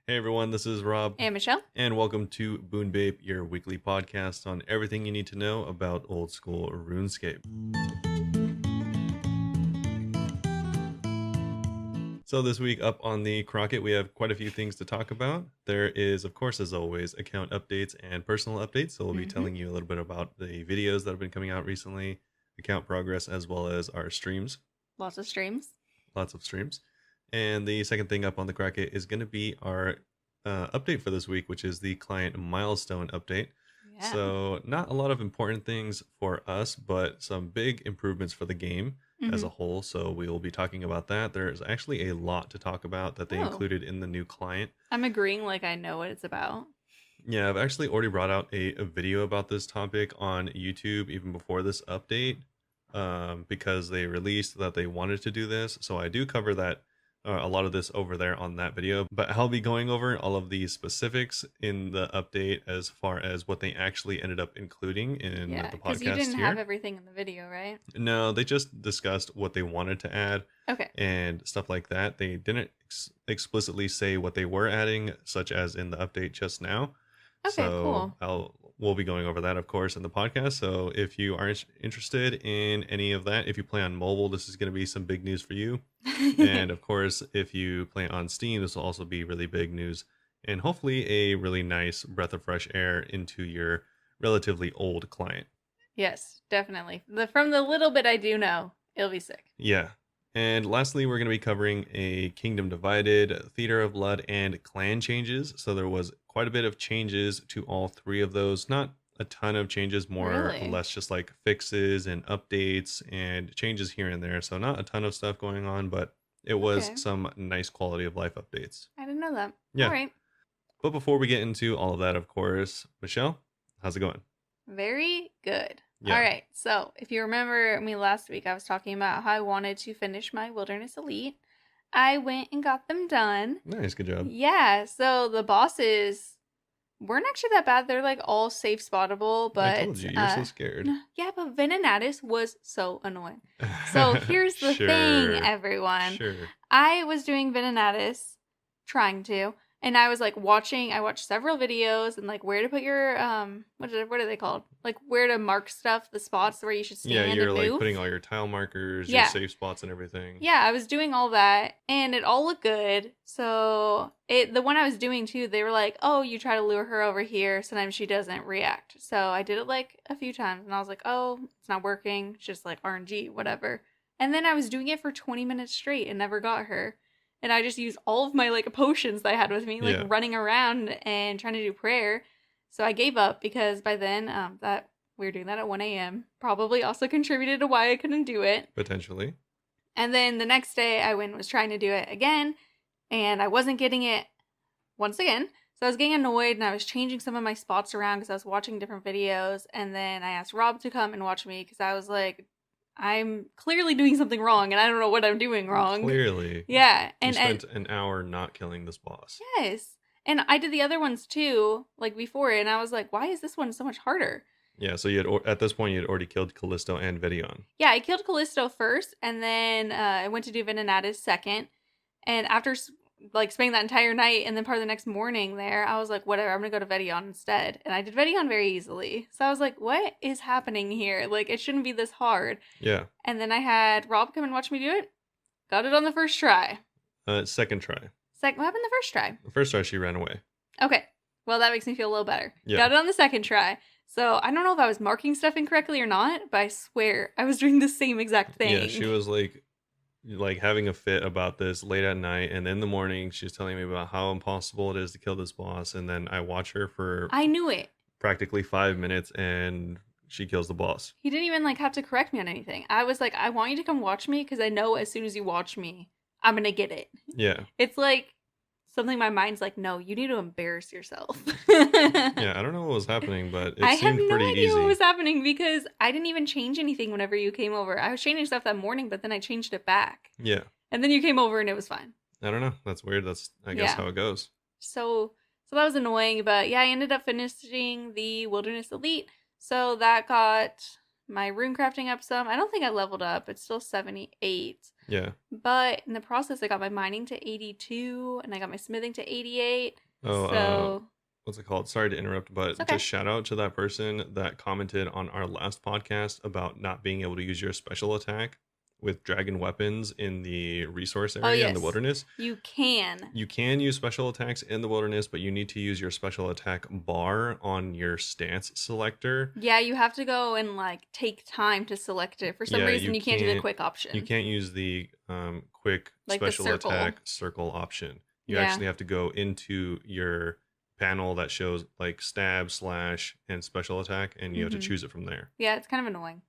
Hey everyone, this is Rob, And Michelle. and welcome to Bunebape, your weekly podcast on everything you need to know about old school RuneScape. So this week up on the Crockett, we have quite a few things to talk about. There is, of course, as always, account updates and personal updates. So we'll be telling you a little bit about the videos that have been coming out recently, account progress, as well as our streams. Lots of streams. Lots of streams. And the second thing up on the Crockett is going to be our update for this week, which is the client milestone update. Yeah. So not a lot of important things for us, but some big improvements for the game as a whole. So we will be talking about that. There's actually a lot to talk about that they included in the new client. I'm agreeing like I know what it's about. Yeah, I've actually already brought out a video about this topic on YouTube even before this update because they released that they wanted to do this. So I do cover that a lot of this over there on that video, but I'll be going over all of the specifics in the update as far as what they actually ended up including in the podcast because you didn't have everything in the video, right? No, they just discussed what they wanted to add. Okay. And stuff like that. They didn't explicitly say what they were adding, such as in the update just now. Okay, cool. We'll be going over that, of course, in the podcast. So if you are interested in any of that, if you play on mobile, this is going to be some big news for you. And of course, if you play on Steam, this will also be really big news and hopefully a really nice breath of fresh air into your relatively old client. Yes, definitely. From the little bit I do know, it'll be sick. Yeah. And lastly, we're going to be covering a Kingdom Divided, Theater of Blood, and clan changes. So there was quite a bit of changes to all three of those. Not a ton of changes, more or less just like fixes and updates and changes here and there. So not a ton of stuff going on, but it was some nice quality of life updates. I didn't know that. Yeah. All right. But before we get into all of that, of course, Michelle, how's it going? Very good. Yeah. All right. So if you remember me last week, I was talking about how I wanted to finish my Wilderness Elite. I went and got them done. Nice. Good job. Yeah. So the bosses weren't actually that bad. They're like all safe spottable, but I told you, you're so scared. Yeah, but Venenatis was so annoying. So here's the thing, everyone. Sure. I was doing Venenatis, trying to, and I was like I watched several videos and like where to put your what are they called? Like where to mark stuff, the spots where you should stand and move. Yeah, you're like putting all your tile markers, your safe spots and everything. Yeah, I was doing all that and it all looked good. So the one I was doing too, they were like, "Oh, you try to lure her over here, sometimes she doesn't react." So I did it like a few times and I was like, "Oh, it's not working. It's just like RNG, whatever." And then I was doing it for 20 minutes straight and never got her. And I just used all of my like potions that I had with me, like running around and trying to do prayer. So I gave up because by then that we were doing that at 1 a.m. Probably also contributed to why I couldn't do it. Potentially. And then the next day I was trying to do it again and I wasn't getting it once again. So I was getting annoyed and I was changing some of my spots around because I was watching different videos. And then I asked Rob to come and watch me because I was like, I'm clearly doing something wrong and I don't know what I'm doing wrong. Clearly. Yeah. And you spent an hour not killing this boss. Yes. And I did the other ones too, like before, and I was like, why is this one so much harder? Yeah, so at this point you had already killed Callisto and Vedion. Yeah, I killed Callisto first, and then I went to do Venenatis second. And after like spending that entire night and then part of the next morning there, I was like, whatever, I'm gonna go to Vedion instead. And I did Vedion very easily. So I was like, what is happening here? Like, it shouldn't be this hard. Yeah. And then I had Rob come and watch me do it. Got it on the first try. Second try. What happened the first try? The first try, she ran away. Okay. Well, that makes me feel a little better. Yeah. Got it on the second try. So I don't know if I was marking stuff incorrectly or not, but I swear I was doing the same exact thing. Yeah, she was like having a fit about this late at night, and in the morning she's telling me about how impossible it is to kill this boss, and then I watch her for I knew it. Practically 5 minutes and she kills the boss. He didn't even like have to correct me on anything. I was like, I want you to come watch me because I know as soon as you watch me, I'm gonna get it. Yeah. It's like something my mind's like, no, you need to embarrass yourself. Yeah, I don't know what was happening, but it seemed pretty easy. I have no idea what was happening because I didn't even change anything whenever you came over. I was changing stuff that morning, but then I changed it back. Yeah. And then you came over and it was fine. I don't know. That's weird. That's, I guess, how it goes. So that was annoying, but yeah, I ended up finishing the Wilderness Elite. So that got my rune crafting up some. I don't think I leveled up. It's still 78. Yeah. But in the process, I got my mining to 82, and I got my smithing to 88. Oh, So what's it called? Sorry to interrupt, it's but okay. just shout out to that person that commented on our last podcast about not being able to use your special attack with dragon weapons in the resource Oh, area in the yes. wilderness. You can. You can use special attacks in the wilderness, but you need to use your special attack bar on your stance selector. Yeah, you have to go and like take time to select it. For some Yeah, reason, you can't do the quick option. You can't use the quick Like the special circle. attack circle option. You Yeah. actually have to go into your panel that shows like stab, slash, and special attack, and you have to choose it from there. Yeah, it's kind of annoying.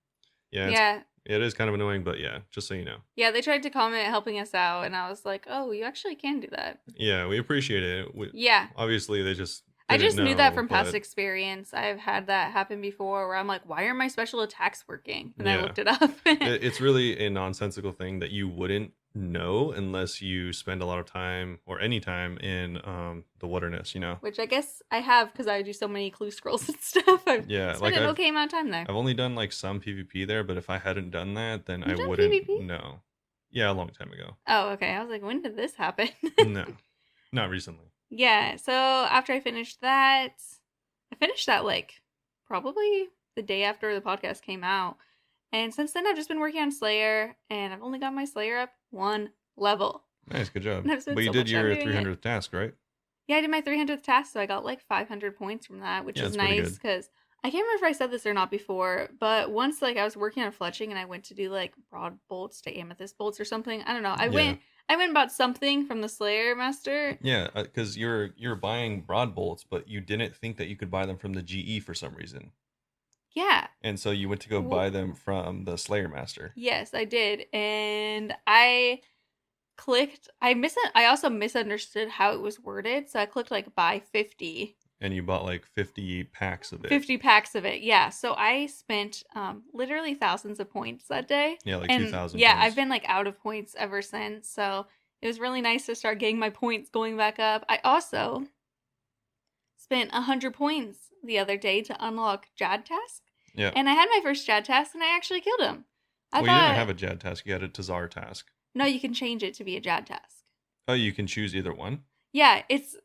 Yeah, it is kind of annoying, but yeah, just so you know. Yeah, they tried to comment helping us out, and I was like, oh, you actually can do that. Yeah, we appreciate it. Yeah. Obviously, they just I just knew that from but past experience. I've had that happen before where I'm like, why are my special attacks working? And I Yeah. looked it up. It's really a nonsensical thing that you wouldn't know unless you spend a lot of time or any time in the wilderness, you know. Which I guess I have because I do so many clue scrolls and stuff. I've Yeah, spent like an okay amount of time there. I've only done like some PvP there, but if I hadn't done that, then You've I done wouldn't PvP? know. Yeah, a long time ago. Oh, okay. I was like, when did this happen? No, not recently. Yeah, so after I finished that like probably the day after the podcast came out. And since then, I've just been working on Slayer, and I've only got my Slayer up 1 level. Nice, good job. And I've spent But you so did much time your doing it. 300th task, right? Yeah, I did my 300th task, so I got like 500 points from that, which Yeah, is that's pretty nice good. because I can't remember if I said this or not before, but once like I was working on fletching and I went to do like broad bolts to amethyst bolts or something. I don't know. I went and bought something from the Slayer Master. Yeah, because you're buying broad bolts, but you didn't think that you could buy them from the GE for some reason. Yeah. And so you went to go buy them from the Slayer Master. Yes, I did. And I clicked I also misunderstood how it was worded, so I clicked like buy 50. And you bought like 50 packs of it. 50 packs of it, yeah. So I spent literally thousands of points that day. Yeah, like and 2,000 yeah, points. I've been like out of points ever since. So it was really nice to start getting my points going back up. I also spent 100 points the other day to unlock Jad task. Yeah. And I had my first Jad task and I actually killed him. You didn't have a Jad task, you had a Tazar task. No, you can change it to be a Jad task. Oh, you can choose either one? Yeah, it's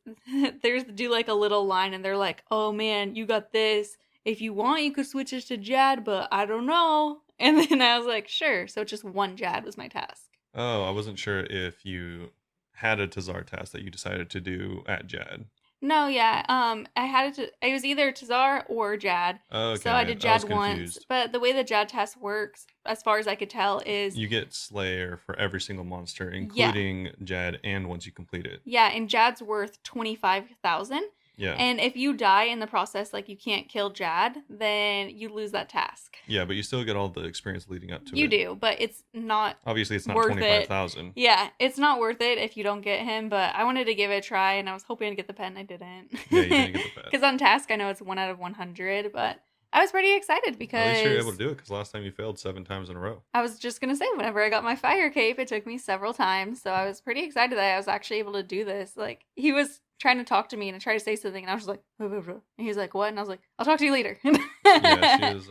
there's do like a little line and they're like, oh man, you got this. If you want, you could switch it to Jad, but I don't know. And then I was like, sure. So just one Jad was my task. Oh, I wasn't sure if you had a Tazar task that you decided to do at Jad. No, yeah. I had it was either Tazar or Jad. Oh, okay. So I did Jad once. But the way the Jad task works, as far as I could tell, is you get Slayer for every single monster, including Jad, and once you complete it. Yeah, and Jad's worth 25,000. Yeah. And if you die in the process, like you can't kill Jad, then you lose that task. Yeah, but you still get all the experience leading up to it. You do, but it's not obviously it's not worth 25,000. Yeah, it's not worth it if you don't get him, but I wanted to give it a try and I was hoping to get the pen. I didn't. Yeah, you didn't get the pen. Because on task I know it's 1 out of 100, but I was pretty excited because at least you're able to do it because last time you failed 7 times in a row. I was just gonna say, whenever I got my fire cape, it took me several times, so I was pretty excited that I was actually able to do this. Like, he was trying to talk to me and I tried to say something and I was just like, blah, blah, blah. And he was like, what? And I was like, I'll talk to you later. Yeah, she was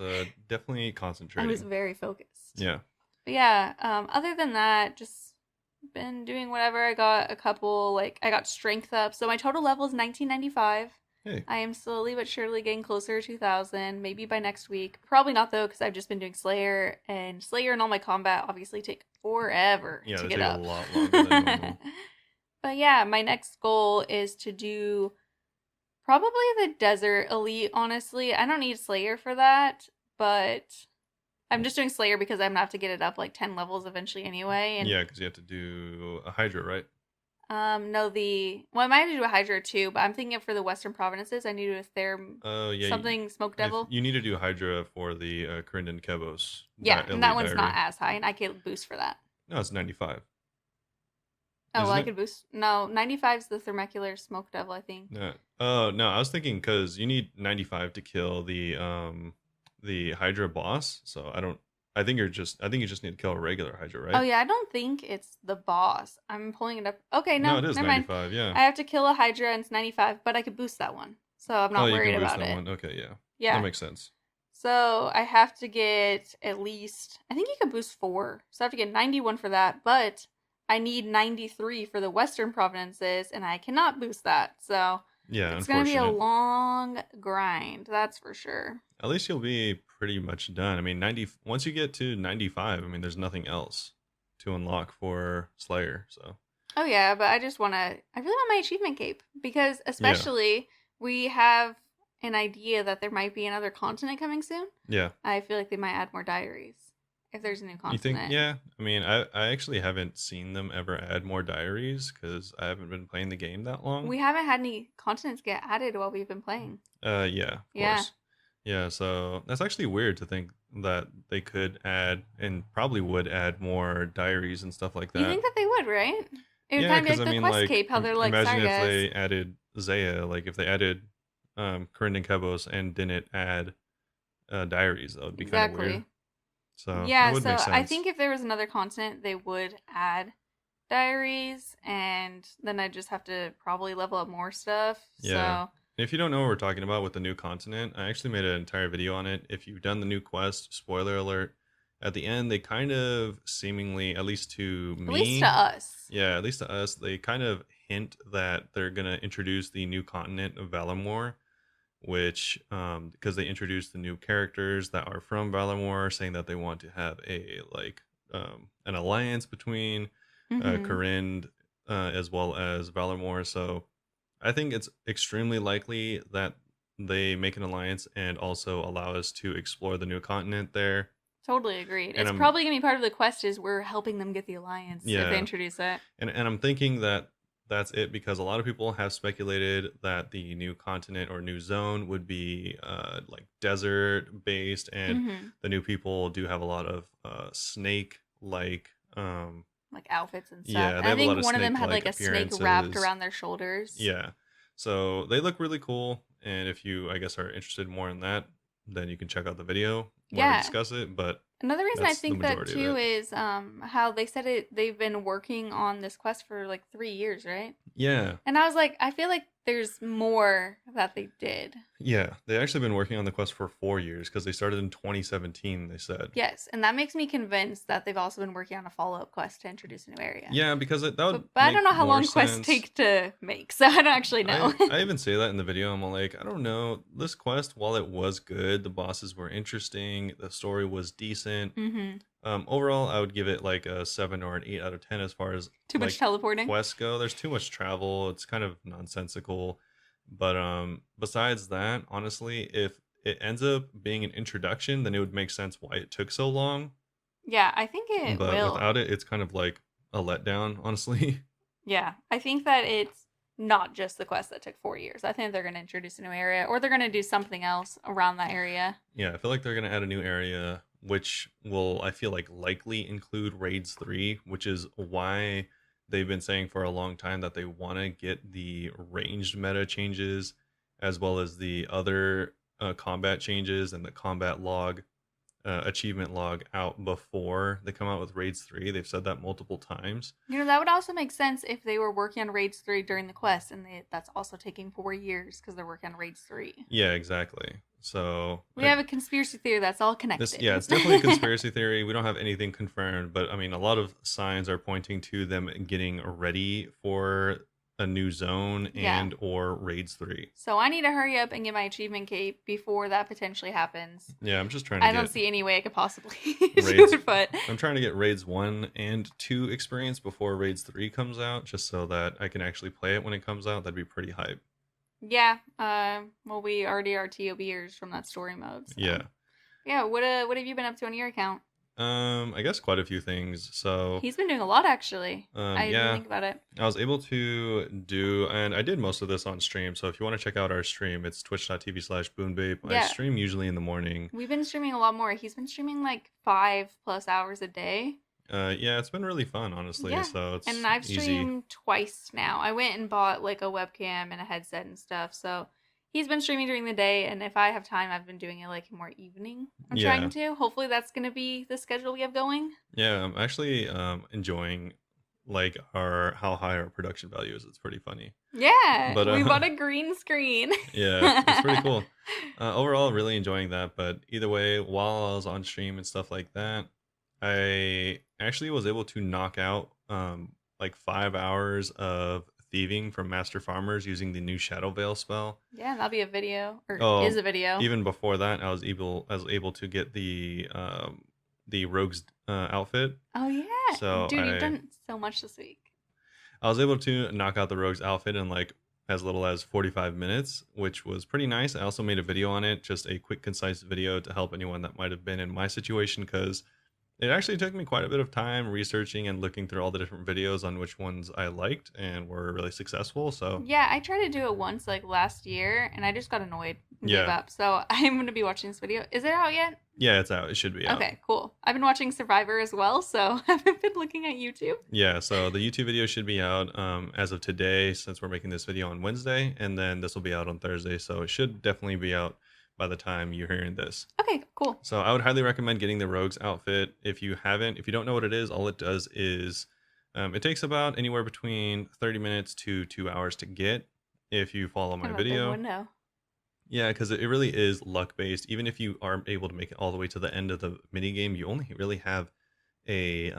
definitely concentrating. I was very focused. Yeah. But yeah, other than that, just been doing whatever. I got a couple, like, I got strength up. So my total level is 1995. Hey. I am slowly but surely getting closer to 2,000. Maybe by next week. Probably not, though, because I've just been doing Slayer. And Slayer and all my combat obviously take forever to get up. Yeah, they take a lot longer than normal. But yeah, my next goal is to do probably the Desert Elite, honestly. I don't need Slayer for that, but I'm just doing Slayer because I'm going to have to get it up like 10 levels eventually anyway. And yeah, because you have to do a Hydra, right? No, I might have to do a Hydra too, but I'm thinking for the Western Provinces, I need to do something Smoke Devil. You need to do Hydra for the Corindon Kevos. Yeah, and that one's not as high, and I can boost for that. No, it's 95. Oh, well, I could boost. No, 95 is the Thermacular Smoke Devil, I think. No. Oh, no, I was thinking because you need 95 to kill the Hydra boss. So I think you just need to kill a regular Hydra, right? Oh, yeah, I don't think it's the boss. I'm pulling it up. Okay, no, it is never 95, mind. yeah. I have to kill a Hydra and it's 95, but I could boost that one. So I'm not worried about it. One. Okay, yeah. Yeah. That makes sense. So I have to get at least, I think you can boost 4. So I have to get 91 for that, but I need 93 for the Western Provinces, and I cannot boost that. So Yeah, it's going to be a unfortunate. long grind, that's for sure. At least you'll be pretty much done. I mean, 90 once you get to 95, I mean, there's nothing else to unlock for Slayer, so. Oh yeah, but I just want to, I really want my achievement cape because Yeah. especially we have an idea that there might be another continent coming soon. Yeah. I feel like they might add more diaries if there's a new You think? continent. Yeah. I mean, I actually haven't seen them ever add more diaries because I haven't been playing the game that long. We haven't had any continents get added while we've been playing. Yeah, of Yeah. course. Yeah, so that's actually weird to think that they could add and probably would add more diaries and stuff like You that. think that they would, right? It would Yeah, kind of be because like I the mean, quest like, cape, how they're like, imagine sorry if guys. they added Zaya, like if they added Corinne and Kebos and didn't add diaries, that would be kind of weird. Exactly. So that Yeah, would make so I sense. think if there was another continent, they would add diaries, and then I just have to probably level up more stuff. Yeah. So, If you don't know what we're talking about with the new continent, I actually made an entire video on it. If you've done the new quest, spoiler alert, at the end they kind of seemingly, at least to at least to me, us. yeah, at least to us, they kind of hint that they're gonna introduce the new continent of Valamor, which because they introduced the new characters that are from Valamor, saying that they want to have a like an alliance between Mm-hmm. Corinne as well as Valamor. So I think it's extremely likely that they make an alliance and also allow us to explore the new continent there. Totally agreed. And It's I'm probably going to be part of the quest is we're helping them get the alliance if they yeah, introduce it. and I'm thinking that that's it because a lot of people have speculated that the new continent or new zone would be like desert based, and Mm-hmm. the new people do have a lot of snake like Like outfits and stuff. yeah, And they I have a lot think of one of them snake had like like a snake wrapped appearances. around their shoulders. Yeah. So they look really cool. And if you, I guess, are interested more in that, then you can check out the video where I Yeah. discuss it. But Another reason I that's the think that majority of too it. is how they said they've been working on this quest for like 3 years, right? Yeah. And I was like, I feel like there's more that they did. Yeah. They actually been working on the quest for 4 years because they started in 2017, they said. Yes, and that makes me convinced that they've also been working on a follow-up quest to introduce a new area. Yeah, because that would But I don't make know how more long quests sense. take to make, so I don't actually know. I even say that in the video. I'm like, I don't know. This quest, while it was good, the bosses were interesting, the story was decent. Mm-hmm. Overall, I would give it like a 7 or an 8 out of 10 as far as Too much like teleporting. quests go. There's too much travel. It's kind of nonsensical. But besides that, honestly, if it ends up being an introduction, then it would make sense why it took so long. Yeah, I think it But will. without it, it's kind of like a letdown, honestly. Yeah, I think that it's not just the quest that took 4 years. I think they're going to introduce a new area, or they're going to do something else around that area. Yeah, I feel like they're gonna add a new area, which will, I feel like, likely include Raids 3, which is why they've been saying for a long time that they want to get the ranged meta changes as well as the other combat changes and the combat log, achievement log out before they come out with Raids 3. They've said that multiple times. You know, that would also make sense if they were working on Raids 3 during the quest, and that's also taking 4 years because they're working on Raids 3. Yeah, exactly. So We have a conspiracy theory that's all this, connected. yeah, it's definitely a conspiracy theory. We don't have anything confirmed, but I mean, a lot of signs are pointing to them getting ready for a new zone Yeah. and or Raids 3. So I need to hurry up and get my achievement cape before that potentially happens. Yeah, I'm just trying to I don't get see any way I could possibly do Raids. it, but I'm trying to get Raids 1 and 2 experience before Raids 3 comes out, just so that I can actually play it when it comes out. That'd be pretty hype. yeah. Well, we already are TOBers from that story mode. So. Yeah. Yeah. What have you been up to on your account? I guess quite a few things. So, He's been doing a lot actually. I didn't yeah, think about it. I was able to do, and I did most of this on stream. So if you want to check out our stream, it's twitch.tv/Bunebape. I Yeah. stream usually in the morning. We've been streaming a lot more. He's been streaming like 5+ hours a day. Yeah, it's been really fun, honestly. Yeah. So it's And I've easy. streamed twice now. I went and bought like a webcam and a headset and stuff. So he's been streaming during the day, and if I have time, I've been doing it like more evening. I'm Yeah. trying to. Hopefully, that's gonna be the schedule we have going. Yeah, I'm actually enjoying like our how high our production value is. It's pretty funny. Yeah, But we bought a green screen. yeah, it's pretty cool. Overall, really enjoying that. But either way, while I was on stream and stuff like that, I actually was able to knock out like 5 hours of thieving from Master Farmers using the new Shadow Veil spell. Yeah, that'll be a video, or is Oh, a video. even before that, I was able to get the rogue's outfit. Oh yeah, So dude, you've done so much this week. I was able to knock out the rogue's outfit in like as little as 45 minutes, which was pretty nice. I also made a video on it, just a quick, concise video to help anyone that might have been in my situation, because it actually took me quite a bit of time researching and looking through all the different videos on which ones I liked and were really successful. So Yeah, I tried to do it once like last year, and I just got annoyed and gave yeah, up. So I'm gonna be watching this video. Is it out yet? yeah, it's out. It should be out. Okay, cool. I've been watching Survivor as well, so I haven't been looking at YouTube. Yeah, so the YouTube video should be out as of today, since we're making this video on Wednesday, and then this will be out on Thursday. So it should definitely be out by the time you're hearing this. Okay, cool. So I would highly recommend getting the Rogue's outfit. If you don't know what it is, all it does is it takes about anywhere between 30 minutes to 2 hours to get if you follow my Kind of a big video. window. Yeah, because it really is luck based. Even if you aren't able to make it all the way to the end of the mini game, you only really have a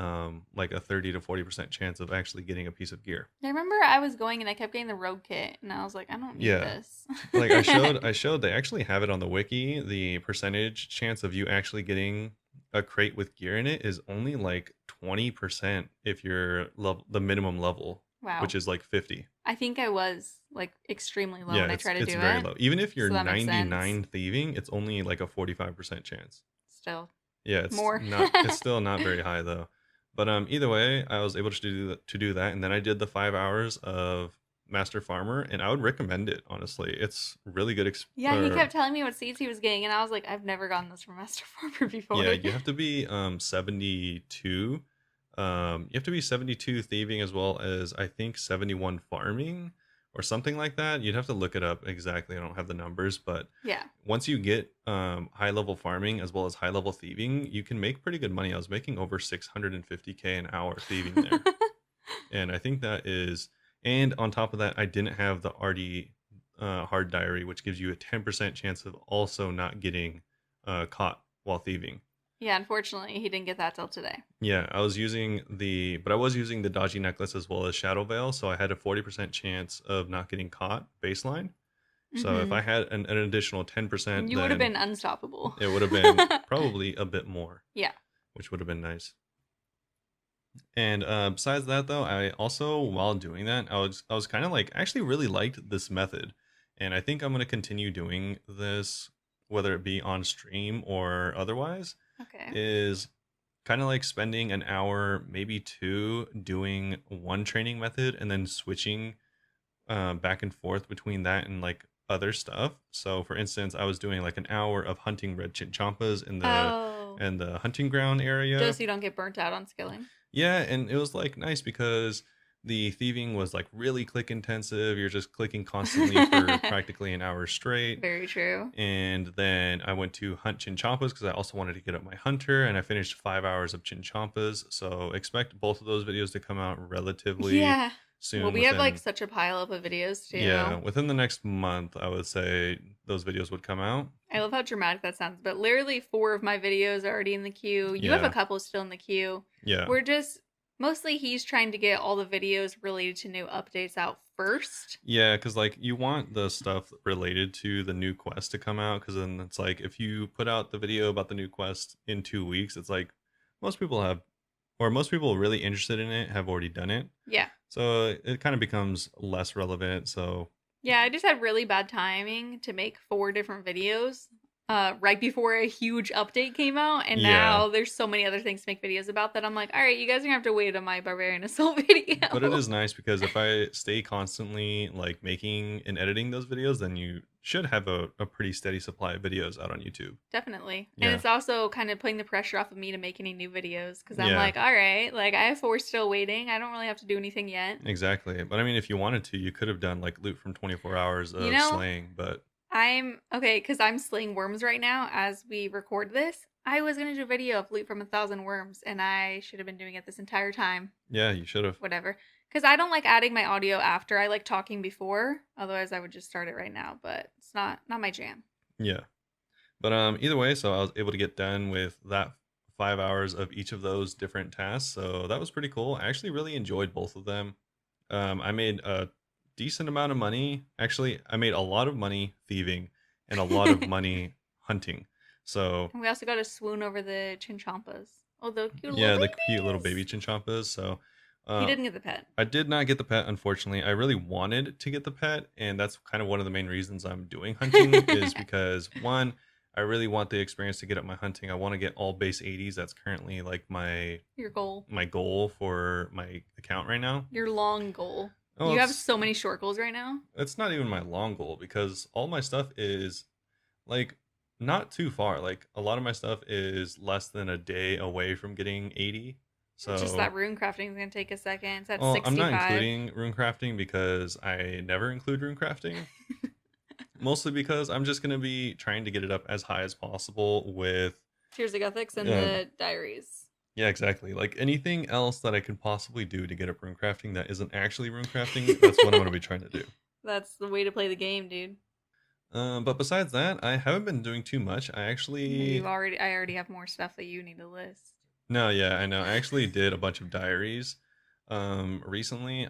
like a 30 to 40% chance of actually getting a piece of gear. I remember I was going and I kept getting the rogue kit, and I was like, I don't need Yeah. this. Like I showed they actually have it on the wiki. The percentage chance of you actually getting a crate with gear in it is only like 20% if you're the minimum level, Wow. which is like 50. I think I was like extremely low Yeah, when I tried to do it's very it. low. Even if you're So that makes 99 sense. thieving, it's only like a 45% chance. Still. Yeah, it's More. it's still not very high though. But either way, I was able to do that, and then I did the 5 hours of Master Farmer, and I would recommend it. Honestly, it's really good. Yeah, he kept telling me what seeds he was getting, and I was like, I've never gotten this from Master Farmer before. Yeah, you have to be 72. You have to be 72 thieving as well as I think 71 farming or something like that. You'd have to look it up exactly. I don't have the numbers, but Yeah. once you get high level farming as well as high level thieving, you can make pretty good money. I was making over 650K an hour thieving there. And I think that is, and on top of that, I didn't have the RD hard diary, which gives you a 10% chance of also not getting caught while thieving. Yeah, unfortunately, he didn't get that till today. Yeah, I was using but I was using the dodgy necklace as well as Shadow Veil, so I had a 40% chance of not getting caught baseline. So if I had an additional 10%, you would have been unstoppable. It would have been probably a bit more. Yeah. Which would have been nice. And besides that, though, I also, while doing that, I was kind of like, actually really liked this method. And I think I'm going to continue doing this, whether it be on stream or otherwise. Okay. Is kind of like spending an hour, maybe two, doing one training method and then switching back and forth between that and like other stuff. So for instance, I was doing like an hour of hunting red chinchompas in the hunting ground area. Just so you don't get burnt out on skilling. Yeah, and it was like nice because the thieving was like really click intensive. You're just clicking constantly for practically an hour straight. Very true. And then I went to hunt chinchompas because I also wanted to get up my hunter, and I finished 5 hours of chinchompas. So expect both of those videos to come out relatively soon. Well, we have like such a pile up of videos too. Yeah, within the next month, I would say those videos would come out. I love how dramatic that sounds, but literally 4 of my videos are already in the queue. You have a couple still in the queue. Yeah. We're just mostly he's trying to get all the videos related to new updates out first. Yeah, because like you want the stuff related to the new quest to come out, because then it's like if you put out the video about the new quest in 2 weeks, it's like most people really interested in it have already done it. Yeah. So it kind of becomes less relevant. So yeah, I just had really bad timing to make 4 different videos right before a huge update came out, and now there's so many other things to make videos about that I'm like, all right, you guys are gonna have to wait on my Barbarian Assault video. But it is nice because if I stay constantly like making and editing those videos, then you should have a pretty steady supply of videos out on YouTube. Definitely. Yeah. And it's also kind of putting the pressure off of me to make any new videos because I'm like, all right, like I have 4 still waiting. I don't really have to do anything yet. Exactly. But I mean, if you wanted to, you could have done like loot from 24 hours of slaying, but I'm okay because I'm slaying worms right now as we record this. I was gonna do a video of Loot from a Thousand Worms, and I should have been doing it this entire time. Yeah, you should have. Whatever. Because I don't like adding my audio after. I like talking before. Otherwise, I would just start it right now. But it's not my jam. Yeah. But either way, so I was able to get done with that 5 hours of each of those different tasks. So that was pretty cool. I actually really enjoyed both of them. I made a decent amount of money. Actually, I made a lot of money thieving and a lot of money hunting. So And we also got to swoon over the chinchompas. Oh, the cute little yeah, the cute little babies. baby chinchompas. So He uh, didn't get the pet. I did not get the pet, unfortunately. I really wanted to get the pet, and that's kind of one of the main reasons I'm doing hunting is because one, I really want the experience to get up my hunting. I want to get all base 80s. That's currently like Your goal. my goal for my account right now. Your long goal. Oh, You have so many short goals right now. it's not even my long goal because all my stuff is like not too far. Like a lot of my stuff is less than a day away from getting 80. It's just that So rune crafting is gonna take a second. It's at well, I'm not 65. including rune crafting because I never include rune crafting. Mostly because I'm just gonna be trying to get it up as high as possible with Tears of Gothics and Yeah. the diaries. yeah, exactly. Like anything else that I could possibly do to get up rune crafting that isn't actually rune crafting, that's what I'm gonna be trying to do. That's the way to play the game, dude. But besides that, I haven't been doing too much. I actually I already have more stuff that you need to list. no, yeah, I know. I actually did a bunch of diaries recently.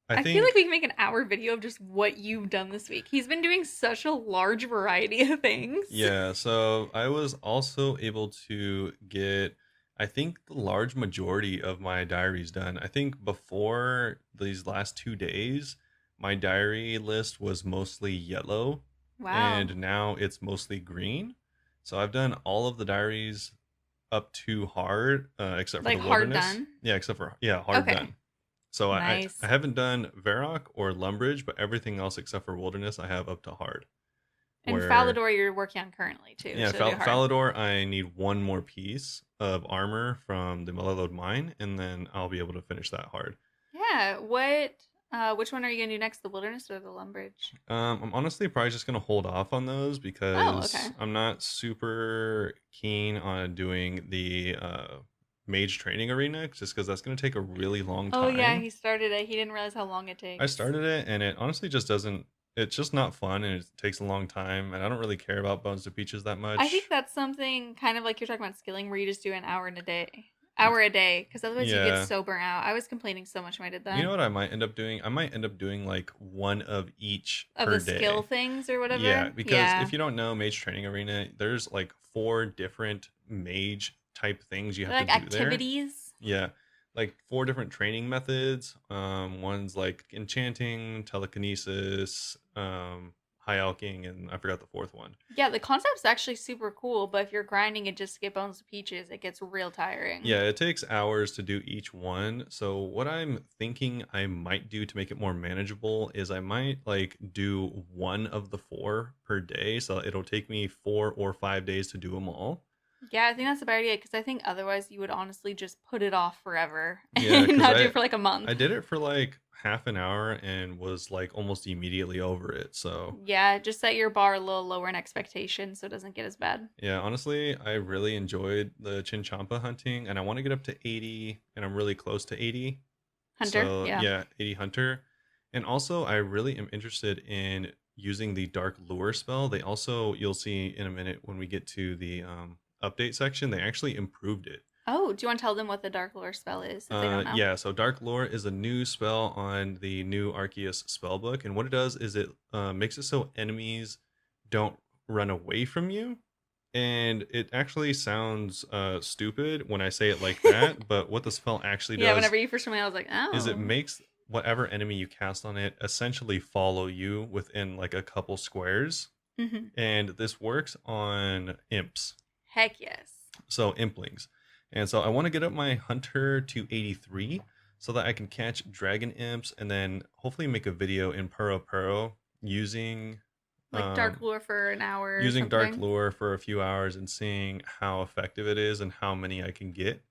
I I think feel like we can make an hour video of just what you've done this week. He's been doing such a large variety of things. yeah, so I was also able to get, I think, the large majority of my diaries done. I think before these last 2 days, my diary list was mostly yellow, Wow. and now it's mostly green. So I've done all of the diaries up to hard, except for Like the hard wilderness. done? Yeah, except for hard Okay. done. So Nice. I haven't done Varrock or Lumbridge, but everything else except for wilderness I have up to hard. And Where Falador you're working on currently too. yeah, so do hard. Falador, I need one more piece of armor from the Mellowload mine, and then I'll be able to finish that hard. Yeah. Which one are you gonna do next? The wilderness or the Lumbridge? I'm honestly probably just gonna hold off on those because okay. I'm not super keen on doing the mage training arena, just because that's gonna take a really long time. Oh yeah, he started it. He didn't realize how long it takes. I started it, and it honestly just doesn't. It's just not fun, and it takes a long time, and I don't really care about Bones to Peaches that much. I think that's something kind of like you're talking about skilling, where you just do an hour in a day. Hour a day, because otherwise you Yeah. get so burnt out. I was complaining so much when I did that. You know what I might end up doing? I might end up doing like one of each Of per the day. skill things or whatever. Yeah, because Yeah. if you don't know Mage Training Arena, there's like 4 different mage type things you have Like to do there. activities. Yeah, like 4 different training methods. One's like enchanting, telekinesis, high alching, and I forgot the 4th one. Yeah, the concept's actually super cool, but if you're grinding it just to get Bones to Peaches, it gets real tiring. Yeah, it takes hours to do each one. So what I'm thinking I might do to make it more manageable is I might like do one of the 4 per day, so it'll take me 4 or 5 days to do them all. Yeah, I think that's a bad idea because I think otherwise you would honestly just put it off forever Yeah, and 'cause not do it for like a month. I did it for like half an hour and was like almost immediately over it. So Yeah, just set your bar a little lower in expectation so it doesn't get as bad. yeah, honestly, I really enjoyed the Chinchompa hunting, and I want to get up to 80, and I'm really close to 80. Hunter, So yeah. 80 hunter. And also I really am interested in using the dark lure spell. They also, you'll see in a minute when we get to the update section, they actually improved it. Oh, do you want to tell them what the Dark Lore spell is if they don't know? Yeah, so Dark Lore is a new spell on the new Arceus spellbook, and what it does is it makes it so enemies don't run away from you. And it actually sounds stupid when I say it like that, but what the spell actually does Yeah, whenever you first told me, I was like, oh. is it makes whatever enemy you cast on it essentially follow you within like a couple squares. Mhm. And this works on imps. Heck yes. So implings. And so I want to get up my hunter to 83 so that I can catch dragon imps and then hopefully make a video in Puro using Like Dark Lure for an hour. using or Dark something. Lure for a few hours and seeing how effective it is and how many I can get,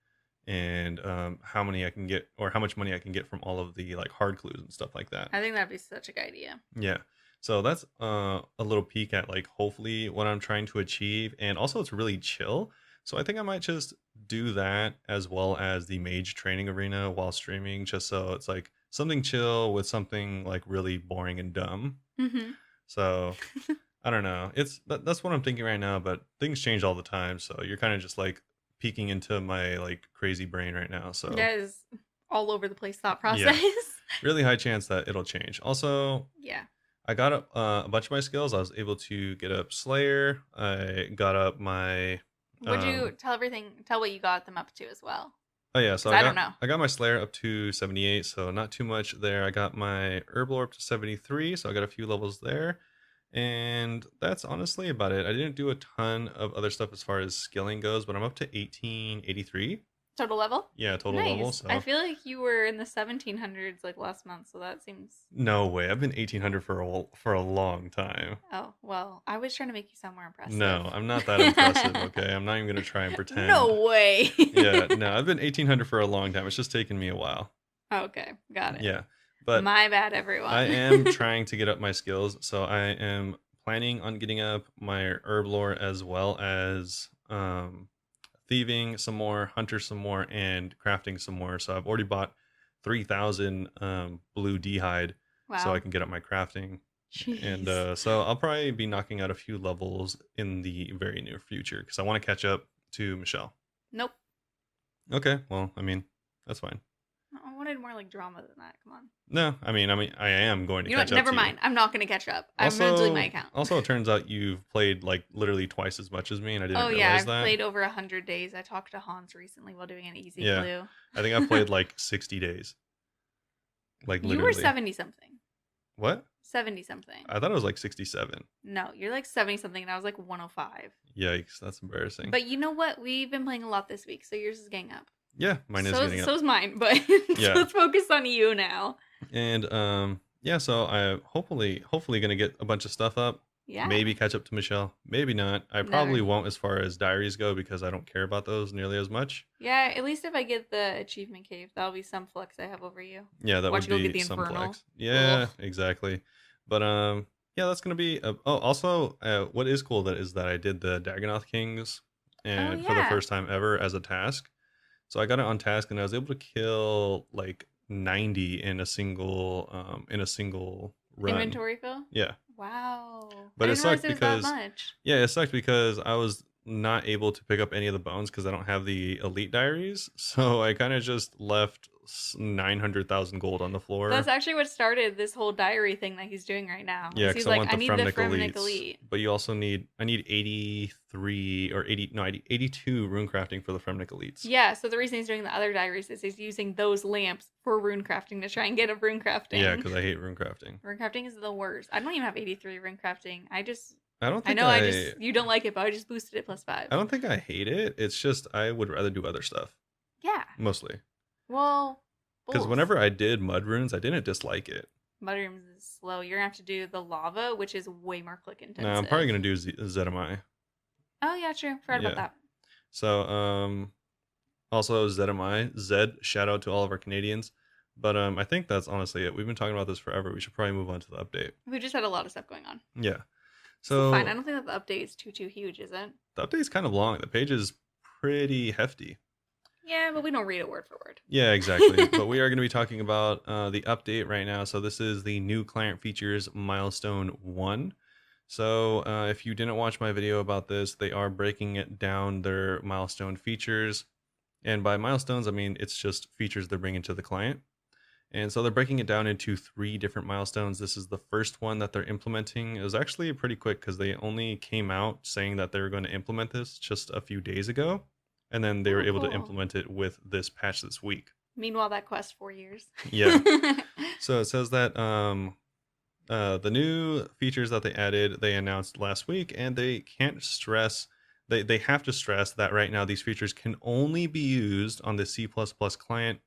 and how many I can get, or how much money I can get from all of the like hard clues and stuff like that. I think that'd be such a good idea. Yeah. So that's a little peek at like hopefully what I'm trying to achieve, and also it's really chill. So I think I might just do that as well as the mage training arena while streaming, just so it's like something chill with something like really boring and dumb. Mm-hmm. So I don't know. That's what I'm thinking right now, but things change all the time, so you're kind of just like peeking into my like crazy brain right now. So That is all over the place thought yeah, process. really high chance that it'll change. Also, Yeah. I got up a bunch of my skills. I was able to get up Slayer. I got up my Would you um tell what you got them up to as well? oh yeah, so Because I don't know. I got my Slayer up to 78, so not too much there. I got my Herblore up to 73, so I got a few levels there. And that's honestly about it. I didn't do a ton of other stuff as far as skilling goes, but I'm up to 1883. Total level? Yeah, total level. Nice. I So feel like you were in the 1700s like last month, so that seems. no way. I've been 1800 for a long time. Oh, well, I was trying to make you sound more impressive. No, I'm not that impressive, okay? I'm not even gonna try and pretend. No way. Yeah, no, I've been 1800 for a long time. It's just taken me a while. Okay, got it. Yeah, but My bad, I everyone. am trying to get up my skills, so I am planning on getting up my herb lore as well as thieving some more, hunter some more, and crafting some more. So I've already bought 3,000 blue d'hide, so I Wow. can get up my crafting. And Jeez. so I'll probably be knocking out a few levels in the very near future because I want to catch up to Michelle. Nope. Okay, well, I mean, that's fine. I wanted more like drama than that. Come on. No, I am going to You know what? catch up Never to you. mind. I'm not going to catch up. I'm going to delete my account. Also, it turns out you've played like literally twice as much as me, and I didn't Oh, yeah. realize I've that. played over 100 days. I talked to Hans recently while doing an easy Yeah, clue. I think I've played like 60 days. Like You were literally. 70 something. What? 70 something. I thought it was like 67. No, you're like 70 something, and I was like 105. Yikes, that's embarrassing. But you know what? We've been playing a lot this week, so yours is getting up. Yeah, mine is getting up. So's mine, but Yeah. let's focus on you now. And yeah, so I hopefully gonna get a bunch of stuff up. Yeah. Maybe catch up to Michelle. Maybe not. I probably won't as far as diaries go because I don't care about those nearly as much. Yeah, at least if I get the achievement cave, that'll be some flex I have over you. Yeah, that Watch would you go get be the some Infernal. flex. Yeah, Ugh. exactly. But yeah, that's gonna be. Oh, also, what is cool that is that I did the Dagonoth Kings, and for the yeah. first time ever as a task. So I got it on task, and I was able to kill like 90 in a single run. Inventory fill? Yeah. Wow. But I it didn't realize sucked it was that because much. yeah, it sucked because I was not able to pick up any of the bones because I don't have the elite diaries. So I kind of just left 900,000 gold on the floor. That's actually what started this whole diary thing that he's doing right now. Yeah, He's because I like, want I the need the Fremnic Fremnic elites. Elite. But you also need, I need 83 or 80, no, I need 82 rune crafting for the Fremnic elites. Yeah, so the reason he's doing the other diaries is he's using those lamps for rune crafting to try and get a rune crafting. Yeah, because I hate rune crafting. Rune crafting is the worst. I don't even have 83 rune crafting. I don't think I just you don't like it, but I just boosted it +5. I don't think I hate it. It's just I would rather do other stuff. Yeah. Mostly. Well, because whenever I did mud runes, I didn't dislike it. Mud runes is slow. You're gonna have to do the lava, which is way more click intensive. No, I'm probably gonna do Zedamai. Oh yeah, true. Forgot about that. So also Zedamai. Zed, shout out to all of our Canadians. But I think that's honestly it. We've been talking about this forever. We should probably move on to the update. We just had a lot of stuff going on. Yeah. So fine. I don't think that the update is too huge, is it? The update's kind of long. The page is pretty hefty. Yeah, but we don't read it word for word. Yeah, exactly. But we are going to be talking about the update right now. So this is the new client features milestone 1. So if you didn't watch my video about this, they are breaking it down their milestone features. And by milestones, I mean it's just features they're bringing to the client. And so they're breaking it down into 3 different milestones. This is the first one that they're implementing. It was actually pretty quick because they only came out saying that they were going to implement this just a few days ago. And then they were able to implement it with this patch this week. Meanwhile, that quest 4 years. Yeah. So it says that the new features that they added, they announced last week, and they can't stress, they have to stress that right now these features can only be used on the C++ client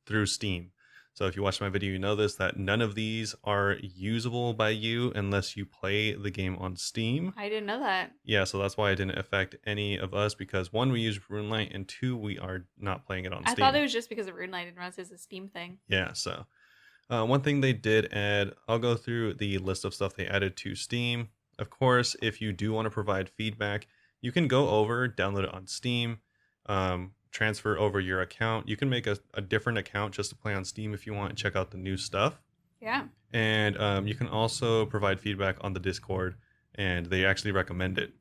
through Steam. So if you watch my video, you know this, that none of these are usable by you unless you play the game on Steam. I didn't know that. Yeah, so that's why it didn't affect any of us because 1, we use RuneLite, and 2, we are not playing it on Steam. I thought it was just because of RuneLite and runs as a Steam thing. Yeah, so one thing they did add, I'll go through the list of stuff they added to Steam. Of course, if you do want to provide feedback, You can go over, download it on Steam, transfer over your account. You can make a different account just to play on Steam if you want and check out the new stuff. Yeah. And you can also provide feedback on the Discord, and they actually recommend it.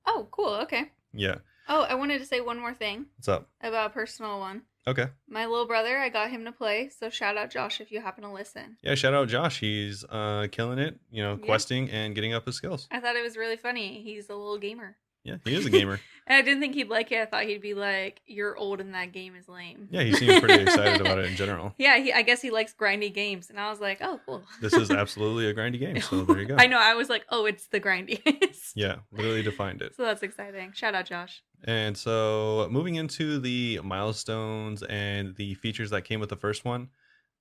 Oh, cool. Okay. Yeah. Oh, I wanted to say one more thing What's up? about a personal one. Okay. My little brother, I got him to play, so shout out Josh if you happen to listen. Yeah, shout out Josh. He's killing it, Yeah. questing and getting up his skills. I thought it was really funny. He's a little gamer. Yeah, he is a gamer. And I didn't think he'd like it. I thought he'd be like, "You're old and that game is lame." Yeah, he seems pretty excited about it in general. Yeah, I guess he likes grindy games. And I was like, "Oh, cool." This is absolutely a grindy game, so there you go. I know. I was like, "Oh, it's the grindiest." Yeah, literally defined it. So that's exciting. Shout out Josh. And so moving into the milestones and the features that came with the first one,